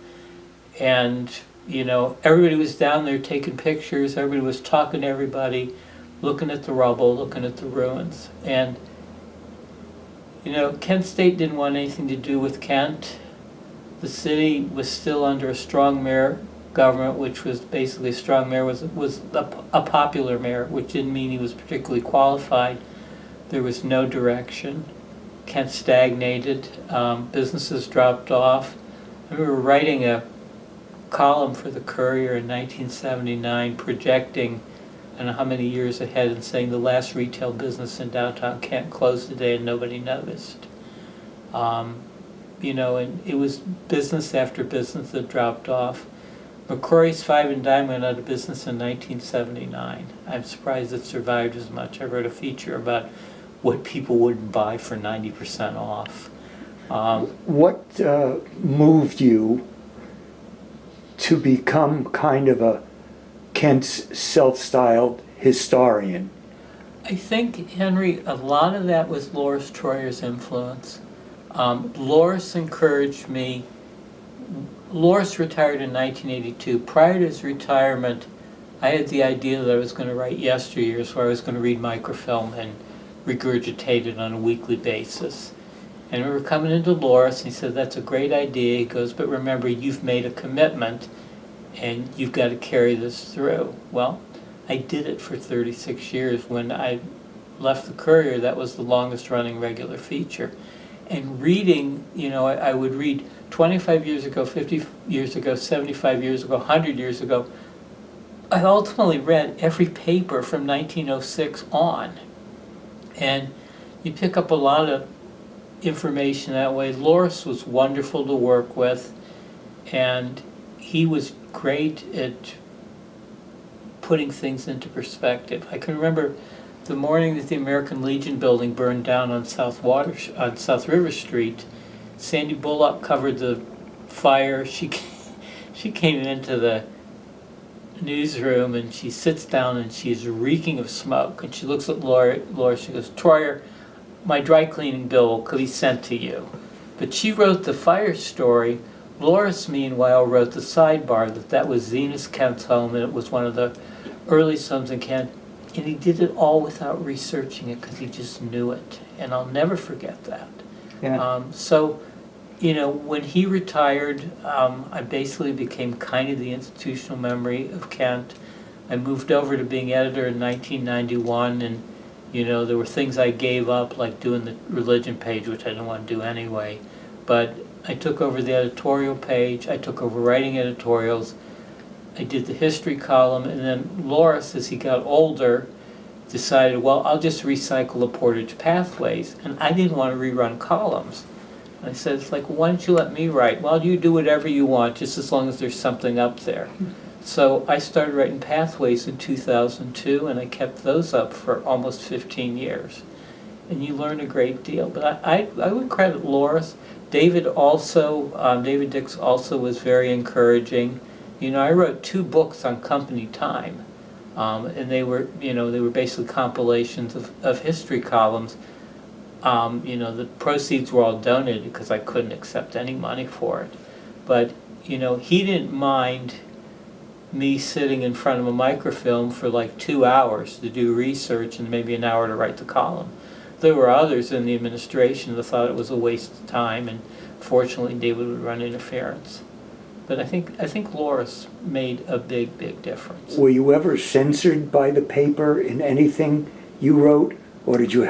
S2: And, everybody was down there taking pictures. Everybody was talking to everybody, looking at the rubble, looking at the ruins. And, Kent State didn't want anything to do with Kent. The city was still under a strong mayor government, which was basically, a strong mayor was a popular mayor, which didn't mean he was particularly qualified. There was no direction. Kent stagnated. Businesses dropped off. I remember writing a column for the Courier in 1979 projecting, I don't know how many years ahead, and saying the last retail business in downtown Kent closed today and nobody noticed. And it was business after business that dropped off. McCrory's Five and Dime went out of business in 1979. I'm surprised it survived as much. I wrote a feature about what people wouldn't buy for 90% off.
S3: What moved you to become kind of a Kent's self-styled historian?
S2: I think, Henry, a lot of that was Loris Troyer's influence. Loris encouraged me. Loris retired in 1982. Prior to his retirement, I had the idea that I was going to write yesteryears, where I was going to read microfilm and regurgitate it on a weekly basis. And we were coming into Loris, and he said, "That's a great idea." He goes, "But remember, you've made a commitment, and you've got to carry this through." Well, I did it for 36 years. When I left the Courier, that was the longest running regular feature. And reading, I would read 25 years ago, 50 years ago, 75 years ago, 100 years ago. I ultimately read every paper from 1906 on. And you pick up a lot of information that way. Loris was wonderful to work with, and he was great at putting things into perspective. I can remember the morning that the American Legion building burned down on South River Street. Sandy Bullock covered the fire. She came into the newsroom, and she sits down, and she's reeking of smoke, and she looks at Laura. She goes, "Troyer, my dry cleaning bill could be sent to you." But she wrote the fire story. Loris, meanwhile, wrote the sidebar that was Zenas Kent's home, and it was one of the earliest homes in Kent. And he did it all without researching it, because he just knew it. And I'll never forget that.
S1: Yeah.
S2: When he retired, I basically became kind of the institutional memory of Kent. I moved over to being editor in 1991, and there were things I gave up, like doing the religion page, which I didn't want to do anyway. But I took over the editorial page. I took over writing editorials. I did the history column, and then Loris, as he got older, decided, well, I'll just recycle the Portage Pathways. And I didn't want to rerun columns. And I said, it's like, why don't you let me write? Well, you do whatever you want, just as long as there's something up there. So I started writing Pathways in 2002, and I kept those up for almost 15 years. And you learn a great deal. But I would credit Loris. David Dix also was very encouraging. I wrote 2 books on company time, and they were basically compilations of history columns. The proceeds were all donated because I couldn't accept any money for it. But, he didn't mind me sitting in front of a microfilm for like 2 hours to do research and maybe an hour to write the column. There were others in the administration that thought it was a waste of time, and fortunately David would run interference. But I think Loris made a big, big difference.
S3: Were you ever censored by the paper in anything you wrote, or did you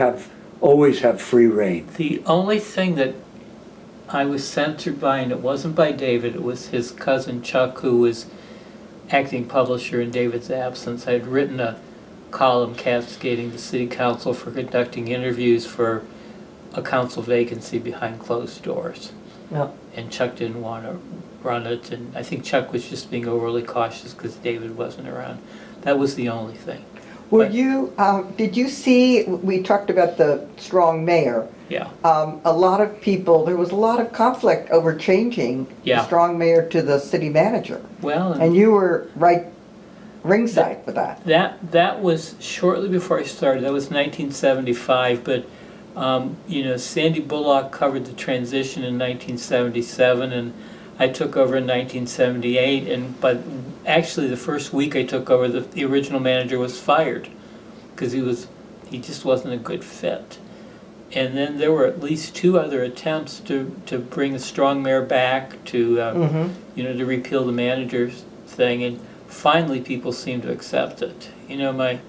S3: always have free reign?
S2: The only thing that I was censored by, and it wasn't by David, it was his cousin Chuck, who was acting publisher in David's absence. I had written a column cascading the city council for conducting interviews for a council vacancy behind closed doors.
S1: Yeah.
S2: And Chuck didn't want to run it, and I think Chuck was just being overly cautious because David wasn't around. That was the only thing.
S1: Were
S2: But-
S1: you, did you see, we talked about the strong mayor.
S2: Yeah.
S1: A lot of people, there was a lot of conflict over changing the
S2: Yeah.
S1: strong mayor to the city manager.
S2: Well,
S1: And you were right ringside for that.
S2: that was shortly before I started. That was 1975, but Sandy Bullock covered the transition in 1977, and I took over in 1978. But actually, the first week I took over, the original manager was fired because he just wasn't a good fit. And then there were at least 2 other attempts to bring a strong mayor back, to to repeal the manager's thing, and finally people seemed to accept it. My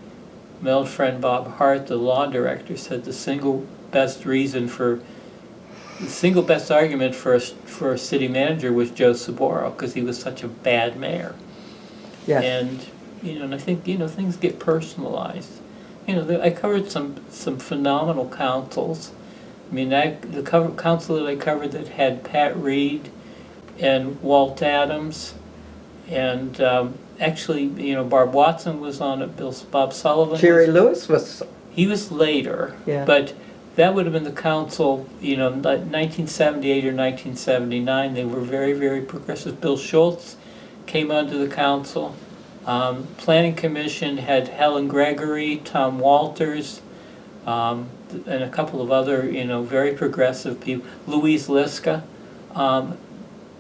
S2: old friend Bob Hart, the law director, said the single best argument for a city manager was Joe Saboro, because he was such a bad mayor.
S1: Yes.
S2: And and I think things get personalized. I covered some phenomenal councils. I mean, the council that I covered that had Pat Reed and Walt Adams, and actually, Barb Watson was on it. Bob Sullivan.
S1: Jerry Lewis was,
S2: He was later,
S1: Yeah.
S2: but that would have been the council. 1978 or 1979. They were very, very progressive. Bill Schultz came onto the council. Planning Commission had Helen Gregory, Tom Walters, and a couple of other, very progressive people. Louise Liska.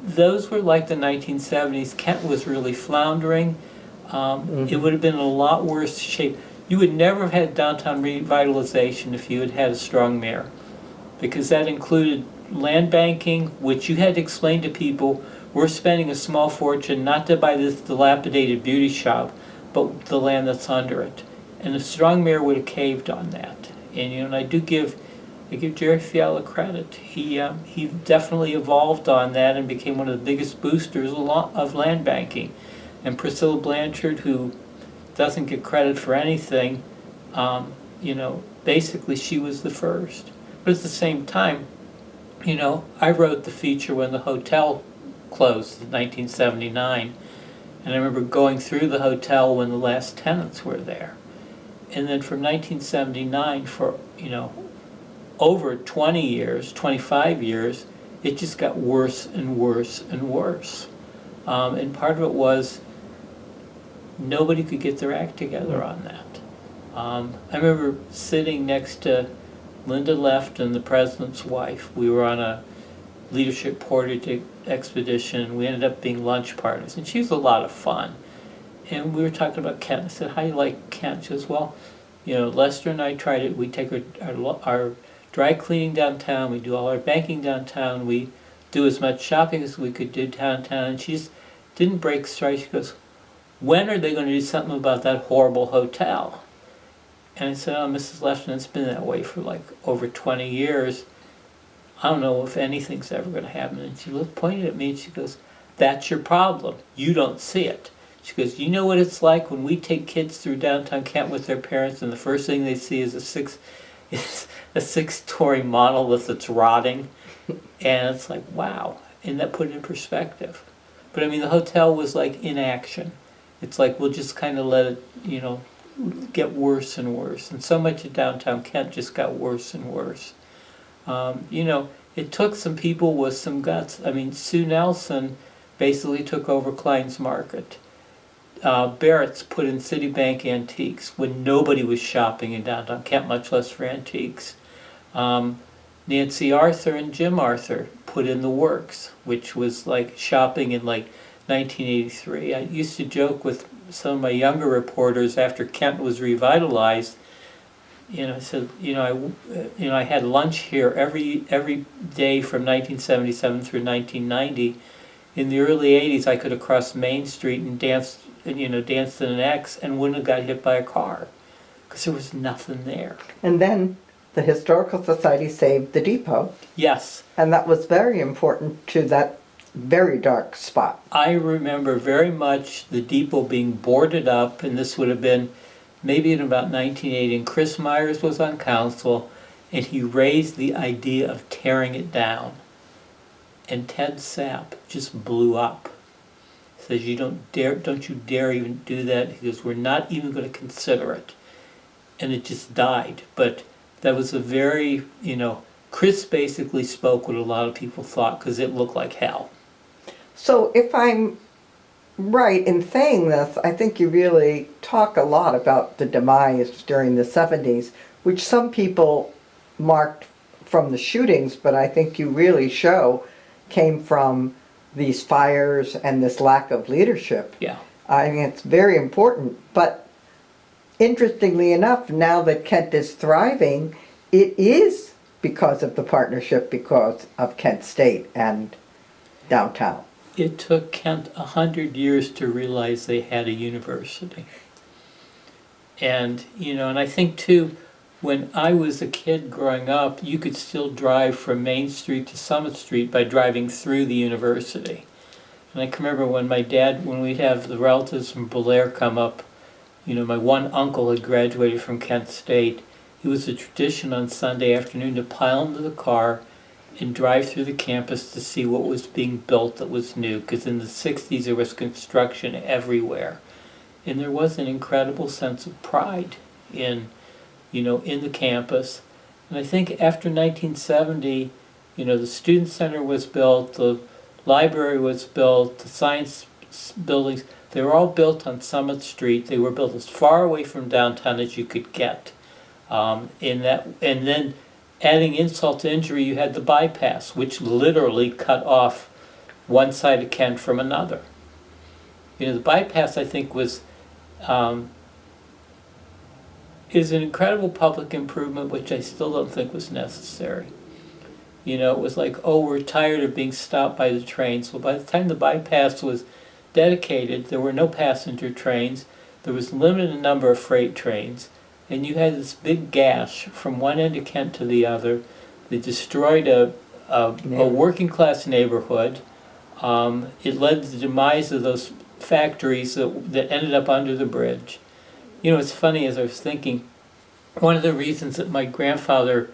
S2: Those were like the 1970s. Kent was really floundering. It would have been in a lot worse shape. You would never have had downtown revitalization if you had had a strong mayor, because that included land banking, which you had to explain to people. We're spending a small fortune not to buy this dilapidated beauty shop, but the land that's under it. And a strong mayor would have caved on that. And I give Jerry Fiala credit. He definitely evolved on that and became one of the biggest boosters of land banking. And Priscilla Blanchard, who doesn't get credit for anything, basically she was the first. But at the same time, I wrote the feature when the hotel closed in 1979, and I remember going through the hotel when the last tenants were there. And then from 1979 for over 20 years, 25 years, it just got worse and worse and worse. And part of it was nobody could get their act together on that. I remember sitting next to Linda Lefton, the president's wife. We were on a leadership portrait expedition. We ended up being lunch partners, and she was a lot of fun. And we were talking about Kent. I said, "How do you like Kent?" She goes, "Well, Lester and I tried it. We take our dry cleaning downtown. We do all our banking downtown. We do as much shopping as we could do downtown." And she just didn't break stride. She goes, "When are they going to do something about that horrible hotel?" And I said, "Oh, Mrs. Lefton, it's been that way for like over 20 years. I don't know if anything's ever going to happen." And she pointed at me and she goes, "That's your problem. You don't see it." She goes, "You know what it's like when we take kids through downtown Kent with their parents, and the first thing they see is a six-story monolith that's rotting." And it's like, wow. And that put it in perspective. But I mean, the hotel was like inaction. It's like, we'll just kind of let it, get worse and worse. And so much of downtown Kent just got worse and worse. It took some people with some guts. I mean, Sue Nelson basically took over Klein's Market. Barrett's put in Citibank Antiques when nobody was shopping in downtown Kent, much less for antiques. Nancy Arthur and Jim Arthur put in the Works, which was like shopping in like 1983. I used to joke with some of my younger reporters after Kent was revitalized. I said, I had lunch here every day from 1977 through 1990. In the early 80s, I could have crossed Main Street and danced in an X and wouldn't have got hit by a car, because there was nothing there.
S1: And then the Historical Society saved the depot,
S2: Yes,
S1: and that was very important to that very dark spot.
S2: I remember very much the depot being boarded up, and this would have been maybe in about 1980, and Chris Myers was on council, and he raised the idea of tearing it down. And Ted Sapp just blew up. Says, don't you dare even do that. He goes, we're not even going to consider it. And it just died. But that was a very, Chris basically spoke what a lot of people thought, because it looked like hell.
S1: So if I'm right in saying this, I think you really talk a lot about the demise during the 70s, which some people marked from the shootings, but I think you really show came from these fires and this lack of leadership.
S2: Yeah.
S1: I mean, it's very important. But interestingly enough, now that Kent is thriving, it is because of the partnership, because of Kent State and downtown.
S2: It took Kent 100 years to realize they had a university. And, and I think too, when I was a kid growing up, you could still drive from Main Street to Summit Street by driving through the university. And I can remember when we'd have the relatives from Bel Air come up, my one uncle had graduated from Kent State. It was a tradition on Sunday afternoon to pile into the car and drive through the campus to see what was being built that was new, because in the 60s there was construction everywhere. And there was an incredible sense of pride in the campus. And I think after 1970, the Student Center was built, the library was built, the science buildings, they were all built on Summit Street. They were built as far away from downtown as you could get. And then adding insult to injury, you had the bypass, which literally cut off one side of Kent from another. The bypass, I think, is an incredible public improvement, which I still don't think was necessary. It was like, we're tired of being stopped by the trains. Well, by the time the bypass was dedicated, there were no passenger trains. There was a limited number of freight trains. And you had this big gash from one end of Kent to the other. They destroyed a working class neighborhood. It led to the demise of those factories that ended up under the bridge. It's funny, as I was thinking, one of the reasons that my grandfather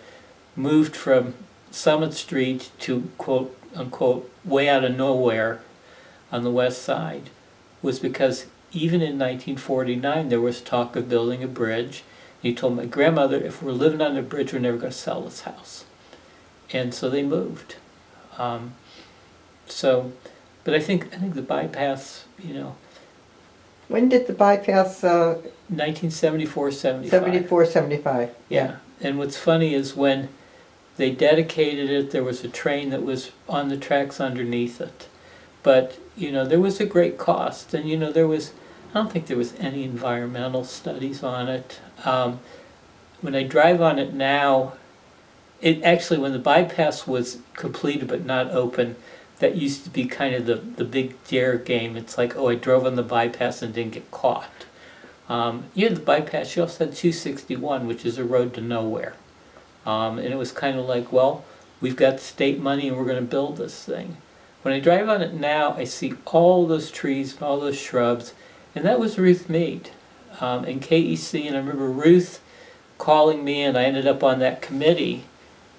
S2: moved from Summit Street to quote unquote way out of nowhere on the west side was because even in 1949 there was talk of building a bridge. He told my grandmother, if we're living on the bridge, we're never going to sell this house. And so they moved. But I think the bypass,
S1: When did the bypass,
S2: 1974, 75.
S1: 74, 75?
S2: Yeah. And what's funny is when they dedicated it, there was a train that was on the tracks underneath it. But, there was a great cost. And, I don't think there was any environmental studies on it. When I drive on it now, when the bypass was completed but not open, that used to be kind of the big dare game. It's like, I drove on the bypass and didn't get caught. You had the bypass, you also had 261, which is a road to nowhere. And it was kind of like, we've got state money and we're going to build this thing. When I drive on it now, I see all those trees and all those shrubs, and that was Ruth Meade in KEC. And I remember Ruth calling me, and I ended up on that committee.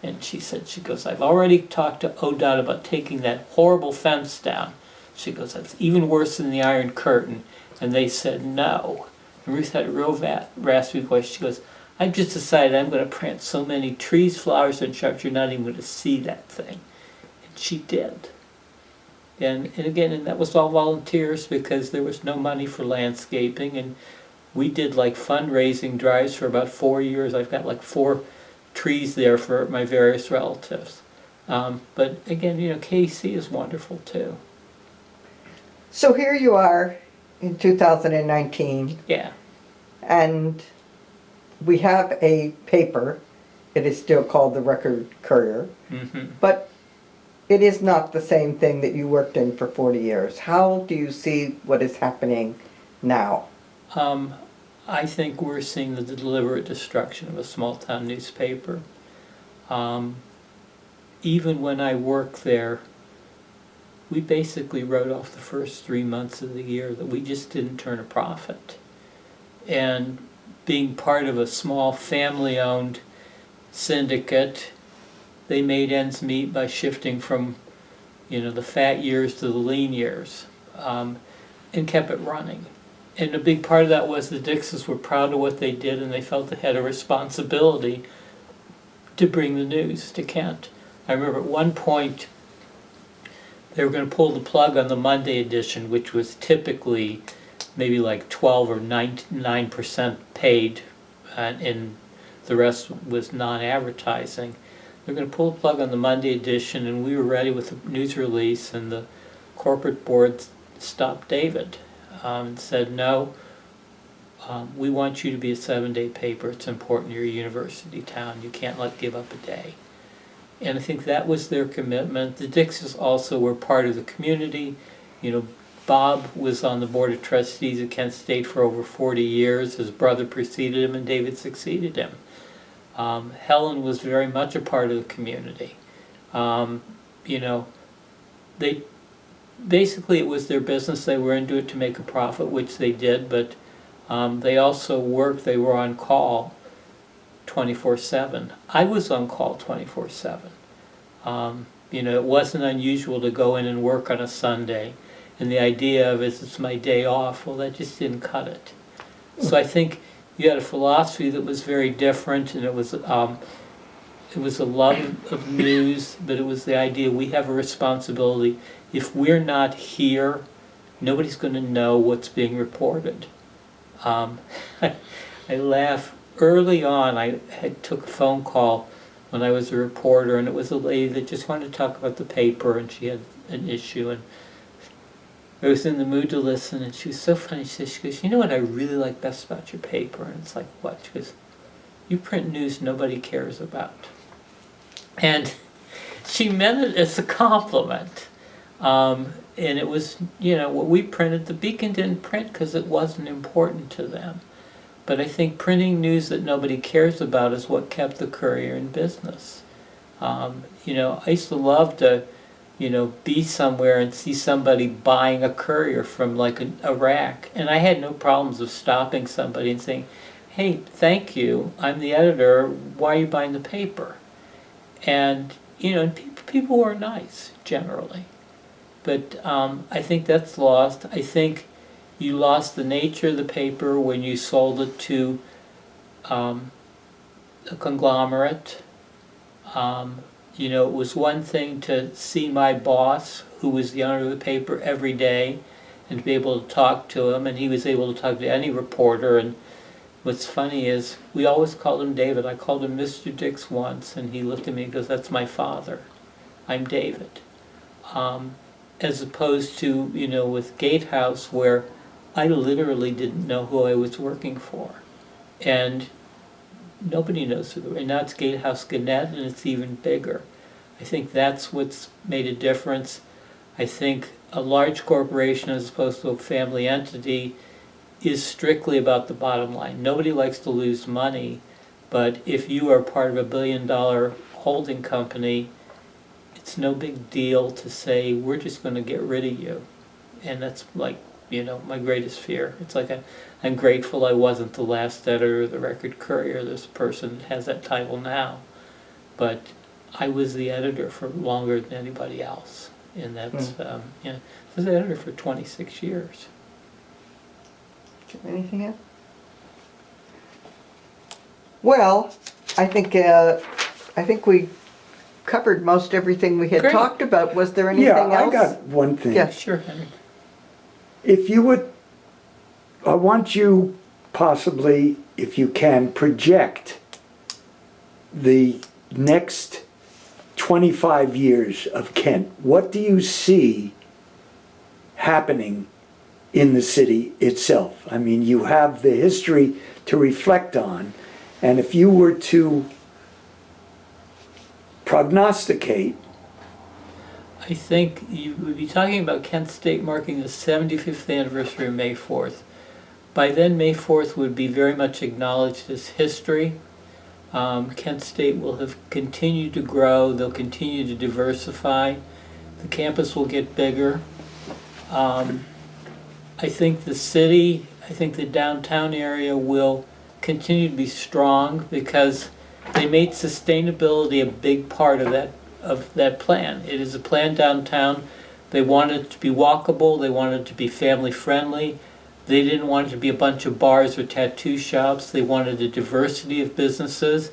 S2: And she goes, I've already talked to ODOT about taking that horrible fence down. She goes, that's even worse than the Iron Curtain. And they said no. And Ruth had a real raspy voice. She goes, I've just decided I'm going to plant so many trees, flowers, and shrubs you're not even going to see that thing. And she did. And that was all volunteers because there was no money for landscaping. And we did like fundraising drives for about 4 years. I've got like 4 trees there for my various relatives. But again, KC is wonderful too.
S1: So here you are in 2019,
S2: Yeah.
S1: and we have a paper. It is still called the Record-Courier, but it is not the same thing that you worked in for 40 years. How do you see what is happening now?
S2: I think we're seeing the deliberate destruction of a small-town newspaper. Even when I worked there, we basically wrote off the first 3 months of the year that we just didn't turn a profit. And being part of a small family-owned syndicate, they made ends meet by shifting from, the fat years to the lean years, and kept it running. And a big part of that was the Dixons were proud of what they did, and they felt they had a responsibility to bring the news to Kent. I remember at one point they were going to pull the plug on the Monday edition, which was typically maybe like 12 or 9% paid, and the rest was non-advertising. They were going to pull the plug on the Monday edition, and we were ready with the news release, and the corporate board stopped David and said, no, we want you to be a 7-day paper. It's important. You're a university town. You can't give up a day. And I think that was their commitment. The Dixons also were part of the community. Bob was on the board of trustees at Kent State for over 40 years. His brother preceded him, and David succeeded him. Helen was very much a part of the community. They basically, it was their business. They were into it to make a profit, which they did, but they also worked. They were on call 24/7. I was on call 24/7. It wasn't unusual to go in and work on a Sunday, and the idea of it's my day off, well, that just didn't cut it. So I think you had a philosophy that was very different, and it was a love of news, but it was the idea we have a responsibility. If we're not here, nobody's going to know what's being reported. I laugh. Early on, I took a phone call when I was a reporter, and it was a lady that just wanted to talk about the paper, and she had an issue, and I was in the mood to listen, and she was so funny. She goes, you know what I really like best about your paper? And it's like, what? She goes, you print news nobody cares about. And she meant it as a compliment. And it was, what we printed, the Beacon didn't print because it wasn't important to them. But I think printing news that nobody cares about is what kept the Courier in business. I used to love to, be somewhere and see somebody buying a Courier from a rack. And I had no problems of stopping somebody and saying, hey, thank you, I'm the editor, why are you buying the paper? And, and people were nice, generally. But I think that's lost. I think you lost the nature of the paper when you sold it to a conglomerate. It was one thing to see my boss, who was the owner of the paper, every day, and to be able to talk to him, and he was able to talk to any reporter. And what's funny is we always called him David. I called him Mr. Dix once, and he looked at me and goes, that's my father. I'm David. As opposed to, with Gatehouse, where I literally didn't know who I was working for. And nobody knows who. And now it's Gatehouse Gannett, and it's even bigger. I think that's what's made a difference. I think a large corporation, as opposed to a family entity, is strictly about the bottom line. Nobody likes to lose money, but if you are part of a $1 billion holding company, it's no big deal to say, we're just going to get rid of you. And that's my greatest fear. It's like I'm grateful I wasn't the last editor of the Record-Courier. This person has that title now. But I was the editor for longer than anybody else. And that's, I was the editor for 26 years.
S1: Anything else? Well, I think we covered most everything we had
S2: Great.
S1: talked about. Was there anything
S3: Yeah,
S1: else?
S3: I got one thing.
S1: Yes.
S2: Sure, Henry.
S3: If you would, I want you possibly, if you can, project the next 25 years of Kent. What do you see happening in the city itself? I mean, you have the history to reflect on, and if you were to prognosticate,
S2: I think you would be talking about Kent State marking the 75th anniversary of May 4th. By then, May 4th would be very much acknowledged as history. Kent State will have continued to grow. They'll continue to diversify. The campus will get bigger. I think the city, I think the downtown area will continue to be strong because they made sustainability a big part of that plan. It is a plan downtown. They wanted it to be walkable. They wanted it to be family friendly. They didn't want it to be a bunch of bars or tattoo shops. They wanted a diversity of businesses.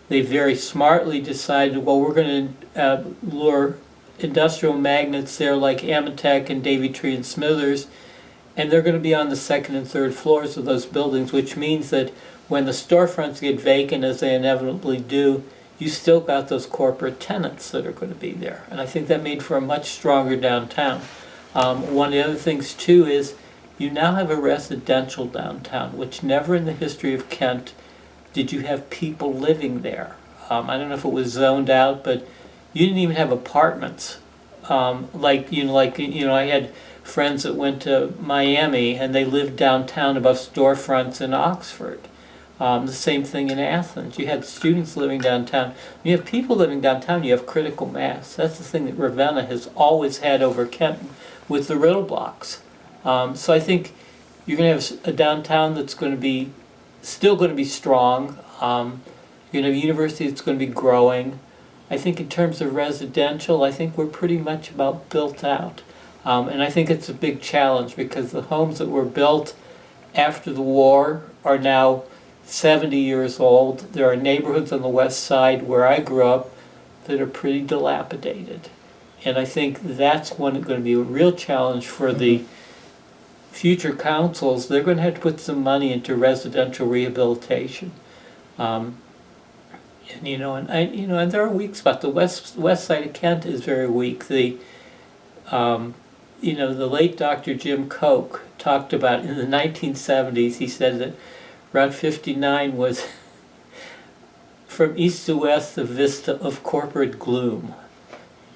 S2: They very smartly decided, well, we're going to lure industrial magnates there like Amatec and Davy Tree and Smithers, and they're going to be on the second and third floors of those buildings, which means that when the storefronts get vacant, as they inevitably do, you still got those corporate tenants that are going to be there. And I think that made for a much stronger downtown. One of the other things, too, is you now have a residential downtown, which never in the history of Kent did you have people living there. I don't know if it was zoned out, but you didn't even have apartments. I had friends that went to Miami and they lived downtown above storefronts in Oxford. The same thing in Athens. You had students living downtown. When you have people living downtown, you have critical mass. That's the thing that Ravenna has always had over Kent with the riddle blocks. So I think you're going to have a downtown that's going to be still going to be strong. You're going to have a university that's going to be growing. I think in terms of residential, I think we're pretty much about built out. And I think it's a big challenge because the homes that were built after the war are now 70 years old. There are neighborhoods on the west side where I grew up that are pretty dilapidated. And I think that's going to be a real challenge for the future councils. They're going to have to put some money into residential rehabilitation. And there are weak spots. The west side of Kent is very weak. The late Dr. Jim Koch talked about in the 1970s. He said that Route 59 was from east to west a vista of corporate gloom.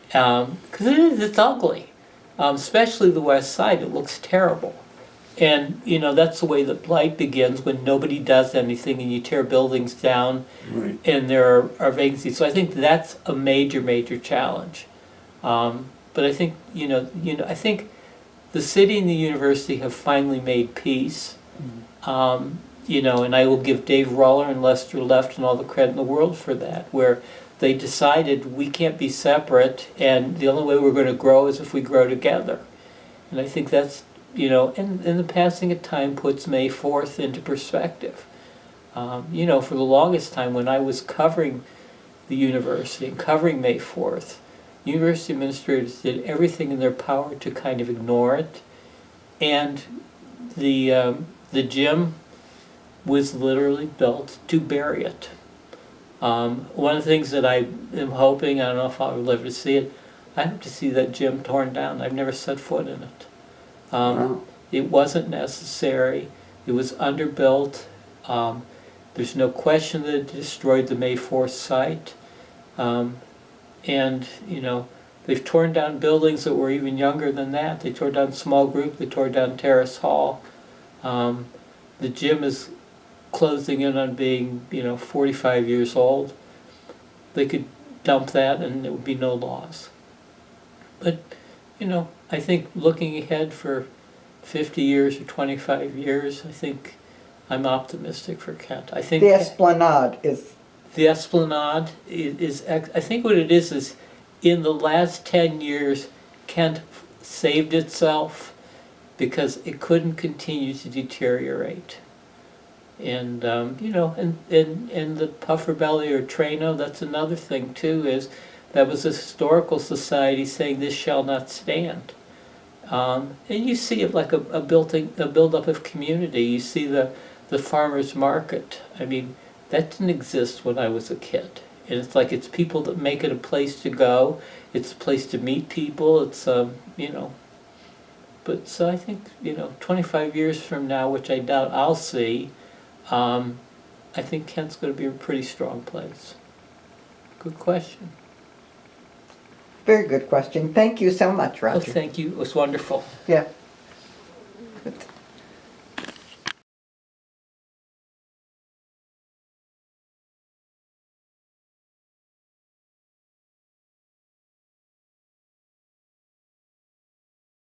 S2: Because it's ugly, especially the west side. It looks terrible. And, that's the way that blight begins, when nobody does anything and you tear buildings down.
S3: Right.
S2: And there are vacancies. So I think that's a major, major challenge. But I think, I think the city and the university have finally made peace. And I will give Dave Roller and Lester Left and all the credit in the world for that, where they decided we can't be separate, and the only way we're going to grow is if we grow together. And I think that's, and the passing of time puts May 4th into perspective. For the longest time when I was covering the university and covering May 4th, university administrators did everything in their power to kind of ignore it. And the gym was literally built to bury it. One of the things that I am hoping, I don't know if I'll live to see it, I hope to see that gym torn down. I've never set foot in it.
S3: Wow.
S2: It wasn't necessary. It was underbuilt. There's no question that it destroyed the May 4th site. They've torn down buildings that were even younger than that. They tore down Small Group. They tore down Terrace Hall. The gym is closing in on being, 45 years old. They could dump that and there would be no loss. But, I think looking ahead for 50 years or 25 years, I think I'm optimistic for Kent. I think
S1: The Esplanade is,
S2: the Esplanade is I think what it is in the last 10 years, Kent saved itself because it couldn't continue to deteriorate. And, and the Puffer Belly or Trano, that's another thing too, is that was a historical society saying this shall not stand. And you see it like a build-up of community. You see the farmer's market. I mean, that didn't exist when I was a kid. And it's like it's people that make it a place to go. It's a place to meet people. It's, But so I think, 25 years from now, which I doubt I'll see, I think Kent's going to be a pretty strong place. Good question.
S1: very good question. Thank you so much,
S2: Well,
S1: Roger.
S2: thank you. It was wonderful.
S1: Yeah. Good.